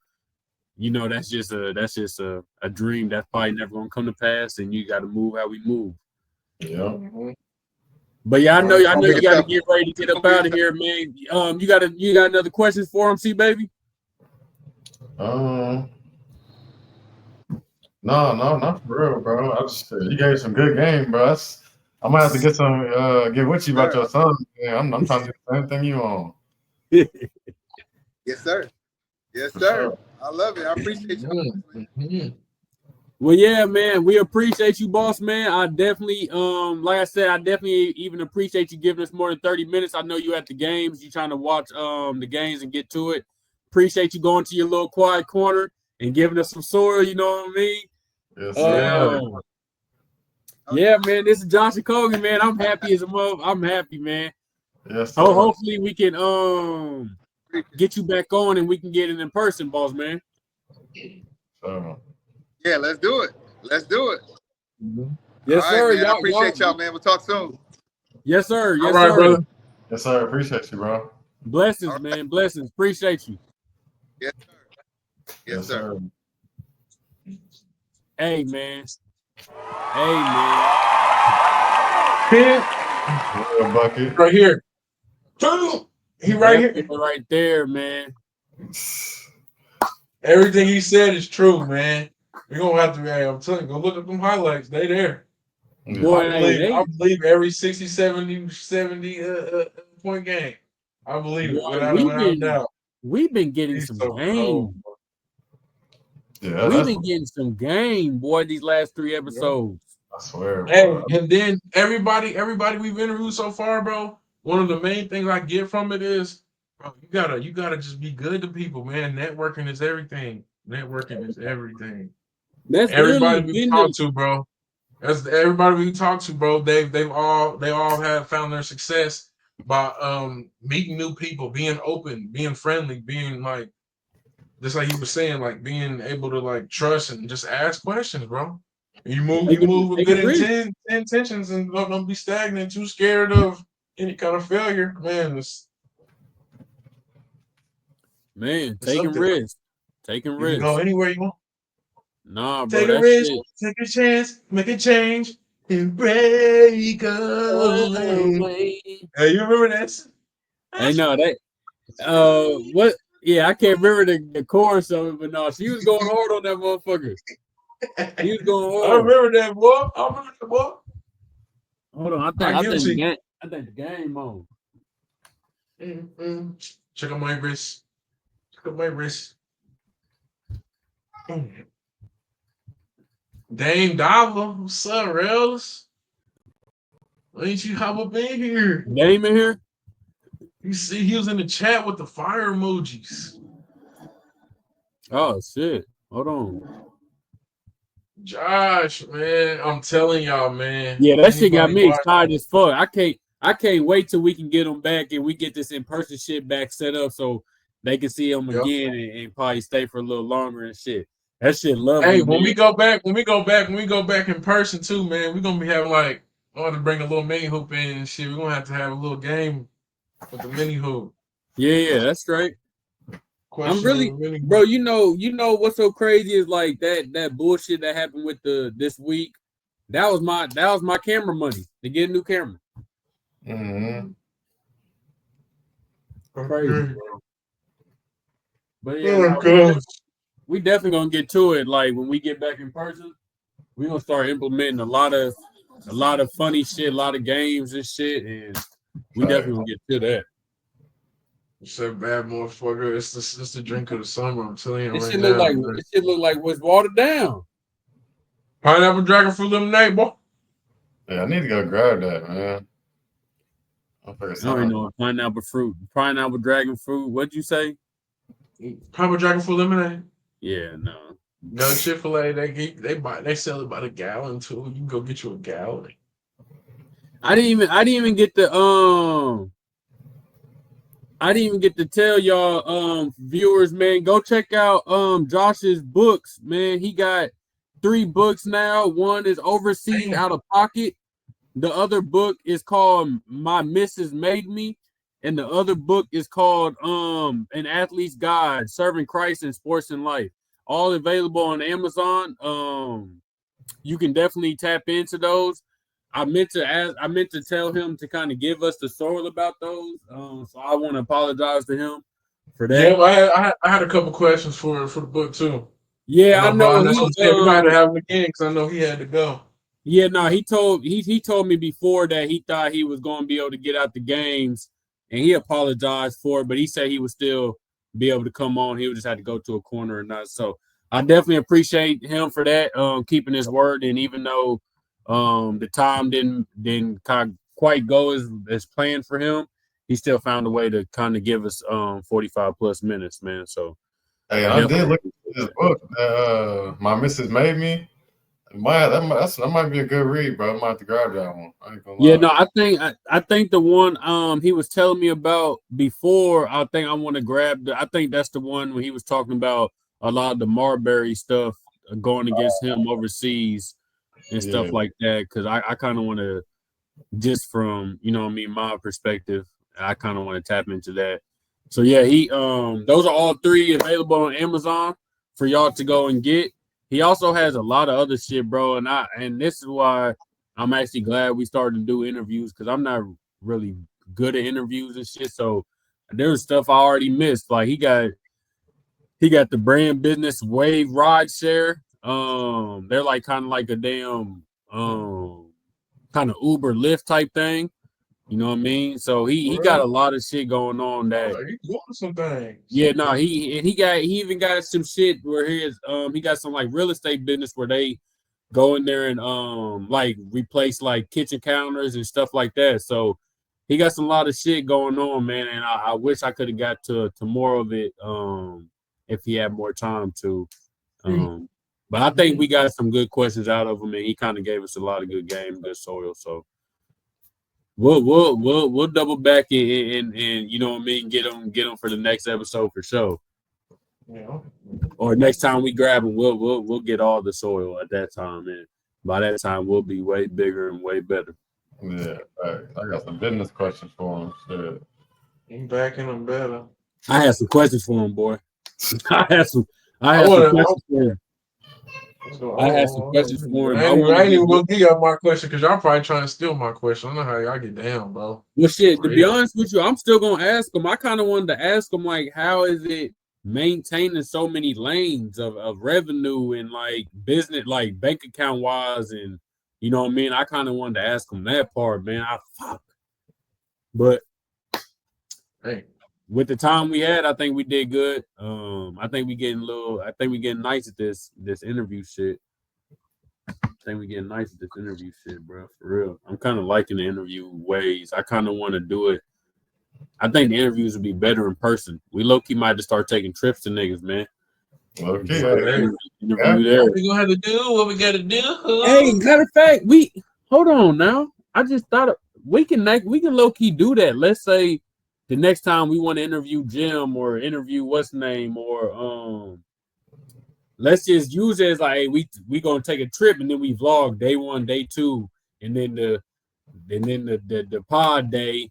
you know, that's just a dream that's probably never gonna come to pass, and you got to move how we move. Yeah. But yeah, I know you got to get ready to get up out of here, man. You got another question for him, baby? No, not for real, bro. You gave some good game, bro. I might have to get with you about your son. Man, I'm trying to do the same thing you on. Yes, sir. Yes, sir. I love it. I appreciate you. Well, yeah, man, we appreciate you, boss, man. I definitely, like I said, I definitely even appreciate you giving us more than 30 minutes. I know you at the games. You trying to watch the games and get to it. Appreciate you going to your little quiet corner and giving us some soil, you know what I mean? Yes, sir. Yeah, man, this is Josh Akognon, man. I'm happy as a mother. I'm happy, man. Yes, sir. Hopefully we can get you back on and we can get it in person, boss, man. Yeah, let's do it. Let's do it. Mm-hmm. Yes, all sir. Right, man. I appreciate y'all, man. We'll talk soon. Yes, sir. Yes, all right, sir. Brother. Yes, sir. Appreciate you, bro. Blessings, right, man. Blessings. Appreciate you. Yes, sir. Yes, sir. Hey, man. Hey, man. Pin. Bucket. Right here. He right here. Right there, man. Everything he said is true, man. We're gonna have to, I'm telling you, go look at them highlights. They there. Boy, I believe every 60, 70 point game. I believe it without a doubt. We've been getting some game. Yeah, we've been getting some game, boy, these last 3 episodes. I swear. Hey, and then everybody we've interviewed so far, bro. One of the main things I get from it is, bro, you gotta just be good to people, man. Networking is everything. Networking is everything. That's everybody we talk to, bro. That's everybody we talk to, bro. They all have found their success by meeting new people, being open, being friendly, being like, just like you were saying, like being able to like trust and just ask questions, bro. You move with good intentions and don't be stagnant, too scared of any kind of failure, man. Taking risks. Taking risks. Go anywhere you want. Nah, bro. Take a risk, take a chance, make a change, and break away. Hey, you remember that? Hey, no, that what? Yeah, I can't remember the chorus of it, but no, she was going hard on that motherfucker. He was going I hard. remember that, boy. I remember that, boy. Hold on, I think the game on. Check out my wrist. Check out my wrist. Dame Dollar, what's up, Rails? Why ain't you hop up in here? Game in here? You see, he was in the chat with the fire emojis. Oh shit! Hold on. Josh, man, I'm telling y'all, man. Yeah, that shit got me Anybody excited as fuck. I can't wait till we can get them back and we get this in-person shit back set up so they can see them again and probably stay for a little longer and shit. That shit lovely. Hey, when we go back in person too, man, we're gonna be having like I want to bring a little mini hoop in and shit. We're gonna have to have a little game with the mini hoop. Yeah, that's right. Question I'm really, bro. You know what's so crazy is like that bullshit that happened with this week. That was my camera money to get a new camera. Mm-hmm. Crazy, bro. But we definitely gonna get to it. Like when we get back in person, we gonna start implementing a lot of funny shit, a lot of games and shit, and we definitely gonna get to that. It's a bad motherfucker. It's the drink of the summer. I'm telling you It shit look like what's watered down. Pineapple dragon fruit lemonade, boy. Yeah, I need to go grab that, man. I don't know pineapple dragon fruit. What'd you say? Pineapple dragon fruit lemonade. Yeah, no. No, Chick-fil-A, they sell it by the gallon too. You can go get you a gallon. I didn't even get to tell y'all viewers, man, go check out Josh's books, man. He got 3 books now. One is Overseas Out of Pocket. The other book is called My Missus Made Me. And the other book is called An Athlete's Guide, Serving Christ in Sports and Life. All available on Amazon. You can definitely tap into those. I meant to tell him to kind of give us the story about those. So I want to apologize to him for that. Yeah, I had a couple questions for the book too. Yeah, I know. We might have to have him again because I know he had to go. Yeah, no, he told me before that he thought he was going to be able to get out the games, and he apologized for it, but he said he would still be able to come on. He would just have to go to a corner or not. So I definitely appreciate him for that, keeping his word. And even though the time didn't quite go as planned for him, he still found a way to kind of give us 45 plus minutes, man. So hey, I did look at this book. My Missus Made Me. That might be a good read, bro. I might have to grab that one. I ain't gonna lie. Yeah, no, I think the one he was telling me about before, I think I want to grab I think that's the one when he was talking about a lot of the Marbury stuff going against him overseas and stuff like that. Because I kind of want to, just from my perspective, I kind of want to tap into that. So yeah, he those are all 3 available on Amazon for y'all to go and get. He also has a lot of other shit, bro, and this is why I'm actually glad we started to do interviews, because I'm not really good at interviews and shit. So there's stuff I already missed. Like he got the brand business Wave ride share. They're like kind of like a damn kind of Uber Lyft type thing. You know what I mean? So he got a lot of shit going on that He's doing some things. Yeah, no, he even got some shit where he got some like real estate business where they go in there and like replace like kitchen counters and stuff like that. So he got some lot of shit going on, man, and I wish I could have got to more of it if he had more time to. But I think we got some good questions out of him, and he kind of gave us a lot of good game, good soil. So we'll double back and you know what I mean, get them for the next episode for sure. Yeah. Or next time we grab them, we'll get all the soil at that time, and by that time we'll be way bigger and way better. Yeah, right. I got some business questions for him. Shit. I'm backing him better. I had some questions for him, boy. I had some questions for him. I had some questions for him. I ain't even gonna give y'all my question because y'all probably trying to steal my question. I know how y'all get down, bro. Well, shit, to be honest with you, I'm still gonna ask him. I kind of wanted to ask him, like, how is it maintaining so many lanes of revenue and like business, like bank account wise, and you know what I mean. I kind of wanted to ask him that part, man. But Hey, with the time we had, I think we did good. I think we getting nice at this interview shit. Bro, for real. I'm kind of liking the interview ways. I kind of want to do it. I think the interviews would be better in person. We low-key might have to start taking trips to niggas, man. Okay. Interview there. what we gonna have to do? What we gotta do? Hey, matter of fact, hold on now. I just thought we can low-key do that. Let's say the next time we want to interview Jim or interview what's name or let's just use it as like, hey, we gonna take a trip and then we vlog day 1, day 2, and then the pod day.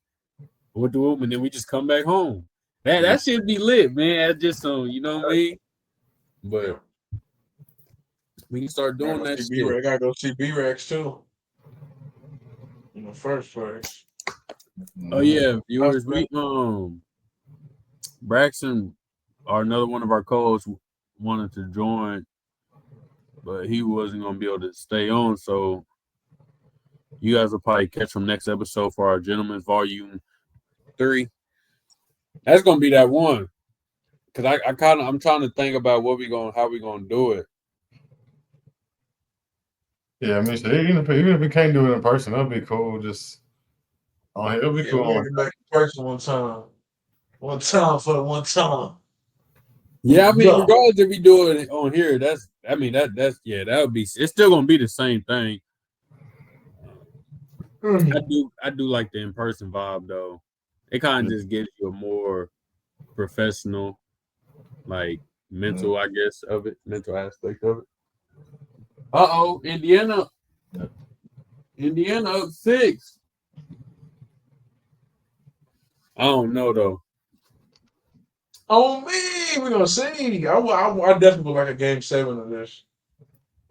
We'll do them and then we just come back home. That should be lit, man. That's just you know what I mean? But we can start doing that shit. I gotta go see B-Rex too. In the first place. Oh yeah, viewers, we Braxton, another one of our co-hosts, wanted to join, but he wasn't gonna be able to stay on. So you guys will probably catch him next episode for our Gentlemen's Volume 3. That's gonna be that one. Cause I'm trying to think about how we gonna do it. Yeah, I mean, so even if we can't do it in person, that'll be cool. Just it'll be cool. We'll get back in person one time. One time for one time. Yeah, I mean, regardless if we do it on here, that would be. It's still gonna be the same thing. I do like the in-person vibe though. It kind of just gives you a more professional, like mental, I guess, mental aspect of it. Indiana up 6. I don't know though. Oh me, we're gonna see. I definitely would like a game 7 of this.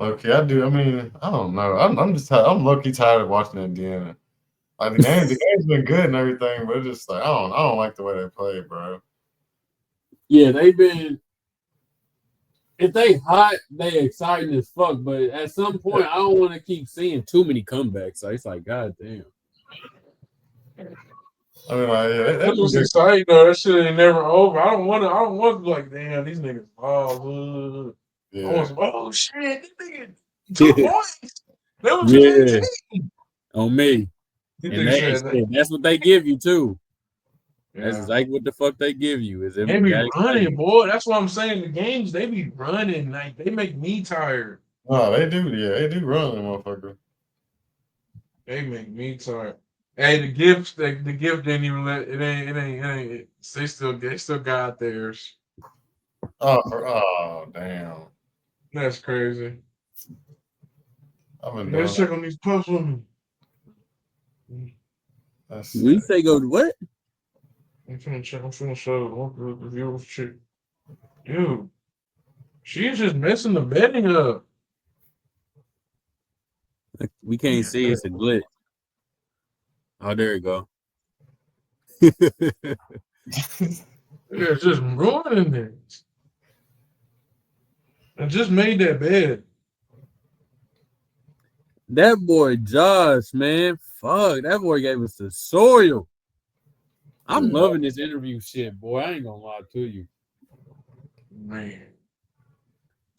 Okay, I do. I mean, I don't know. I'm just tired. I'm low-key tired of watching Indiana. Like the game's been good and everything, but it's just like I don't like the way they play, bro. Yeah, they've been. If they hot, they exciting as fuck. But at some point, I don't want to keep seeing too many comebacks. So it's like, god damn. I mean, like, That's what's exciting though. That shit ain't never over. I don't want to be like, damn, these niggas. yeah. I want some, shit, this nigga 2 points. That was 18. On me. And that's what they give you too. Yeah. That's exactly what the fuck they give you. They be running, boy. That's what I'm saying. The games, they be running. Like, they make me tired. Oh, they do. Yeah, they do run, motherfucker. They make me tired. Hey, the gift didn't even let it ain't. They still got theirs. Oh, damn. That's crazy. Let's check on these puffs with me. We say go to what? I'm finna show the viewers shit. Dude, she's just messing the betting up. We can't see. It's a glitch. Oh, there you go. They're just ruining it. I just made that bed. That boy Josh, man. Fuck, that boy gave us the soil. I'm loving this interview shit, boy. I ain't gonna lie to you. Man.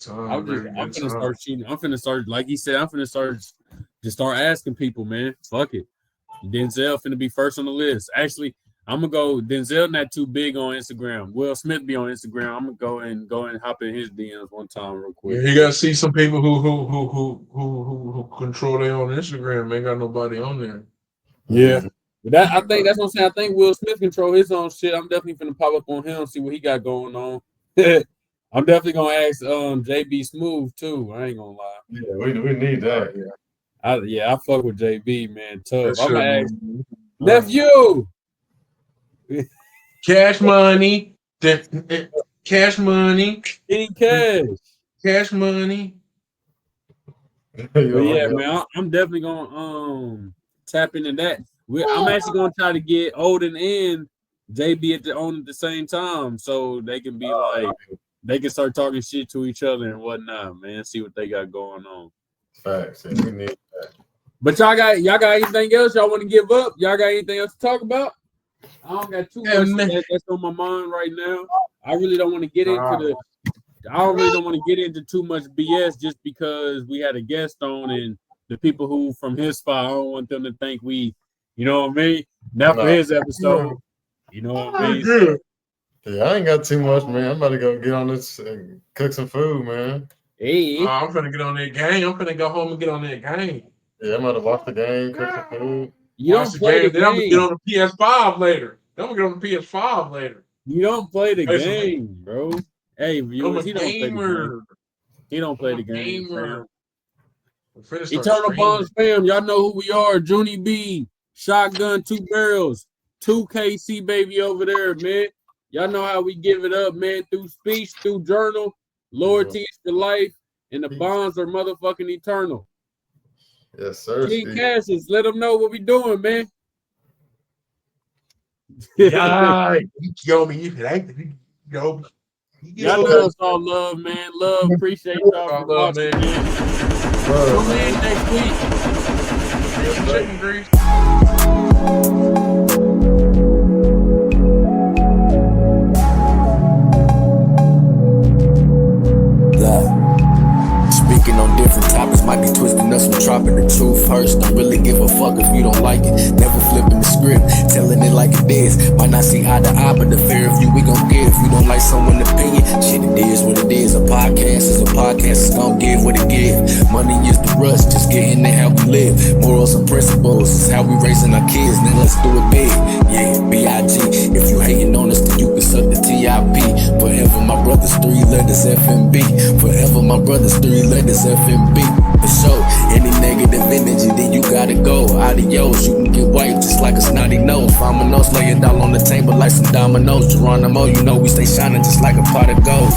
I'm finna start shooting. I'm finna start, like he said, I'm finna start asking people, man. Fuck it. Denzel finna be first on the list. Actually, I'm gonna go. Denzel not too big on Instagram. Will Smith be on Instagram. I'm gonna go and hop in his DMs one time real quick. Yeah, you gotta see some people who control their own Instagram. Ain't got nobody on there. Yeah, but I think that's what I'm saying. I think Will Smith control his own shit. I'm definitely finna pop up on him, see what he got going on. I'm definitely gonna ask JB Smooth too. I ain't gonna lie. Yeah, we need that. Yeah. I fuck with JB, man. Tough. I'm gonna ask nephew. Cash money. Cash money. Any cash. Cash money. But yeah, man, I'm definitely gonna tap into that. I'm actually gonna try to get Odin in JB on at the same time, so they can be like, they can start talking shit to each other and whatnot, man. See what they got going on. Facts. Yeah, we need that. But y'all got anything else y'all want to give up? Y'all got anything else to talk about? I don't got too much that's on my mind right now. I really don't want to get into too much BS just because we had a guest on and the people who from his file, I don't want them to think we, you know what I mean? Not for his episode. You know what I mean? Yeah, I ain't got too much, man. I'm about to go get on this and cook some food, man. Hey. I'm finna get on that game. I'm finna go home and get on that game. Yeah, I'm about to watch the game, cook some food. You don't play the game. Then I'm gonna get on the PS5 later. Then I'm gonna get on the PS5 later. You don't play the game, bro. Hey, viewers, he don't play the game. He don't play the game, fam. Eternal Bonds fam, y'all know who we are. Junie B, Shotgun, 2 Barrels, 2KC baby over there, man. Y'all know how we give it up, man, through speech, through journal, loyalty is for life, and the bonds are motherfucking eternal. Yes, sir. King Cassius, let them know what we doing, man. Yeah, yo, me, yo. Y'all know it's all love, man. Love, appreciate y'all for watching, man. Tune in next week. Chicken grease. Speaking on different topics, might be twisting us from dropping the truth first. Don't really give a fuck if you don't like it. Never flipping the script, telling it like it is. Might not see eye to eye, but the Fairview we gon' give. You don't like someone's opinion, shit, it is what it is. A podcast is a podcast, it's gon' give what it give. Money is the rush, just getting there how we live. Morals and principles is how we raising our kids. Now let's do it big, yeah, B.I.G. If you hating on us, then you can suck the T.I.P. Forever my brothers, 3 letters F&B. Forever my brothers, 3 letters F&B. For sure, any negative energy, then you gotta go. Adios, you can get wiped just like a snotty nose. Vominos, lay it all on the table like some dominoes. Geronimo, you know we stay shining just like a pot of gold.